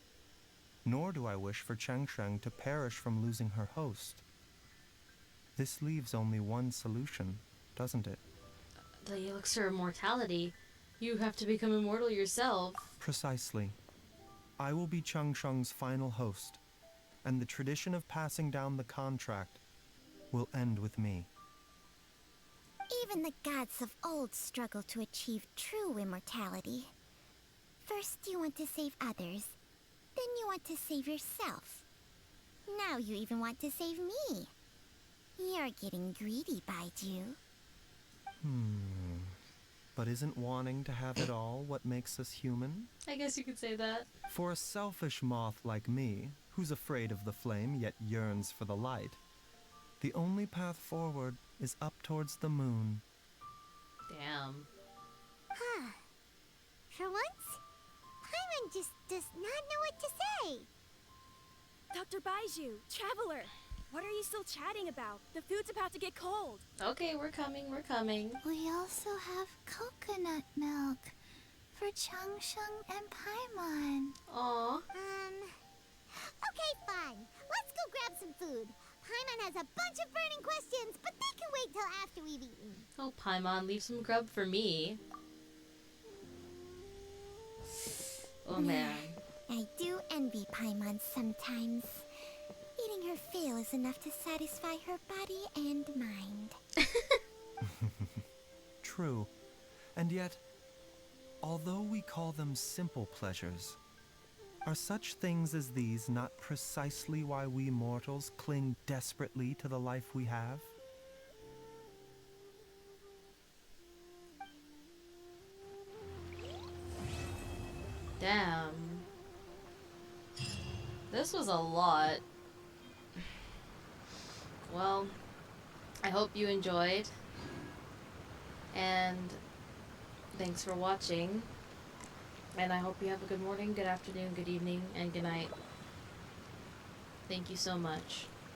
Nor do I wish for Cheng Sheng to perish from losing her host. This leaves only one solution, doesn't it? The elixir of mortality. You have to become immortal yourself. Precisely. I will be Cheng Sheng's final host, and the tradition of passing down the contract will end with me. Even the gods of old struggle to achieve true immortality. First you want to save others, then you want to save yourself. Now you even want to save me. You're getting greedy, Baizhu. But isn't wanting to have it all what makes us human? I guess you could say that. For a selfish moth like me, who's afraid of the flame yet yearns for the light, the only path forward is up towards the moon. Damn. Huh. For once, Paimon just does not know what to say. Dr. Baizhu, Traveler, what are you still chatting about? The food's about to get cold. Okay, we're coming, we're coming. We also have coconut milk for Cheng Sheng and Paimon. Aw. Okay, fine. Let's go grab some food. Paimon has a bunch of burning questions, but they can wait till after we've eaten. Oh, Paimon, leave some grub for me. Oh, man. I do envy Paimon sometimes. Eating her fill is enough to satisfy her body and mind. True. And yet, although we call them simple pleasures, are such things as these not precisely why we mortals cling desperately to the life we have? Damn. This was a lot. Well, I hope you enjoyed. And thanks for watching. And I hope you have a good morning, good afternoon, good evening, and good night. Thank you so much.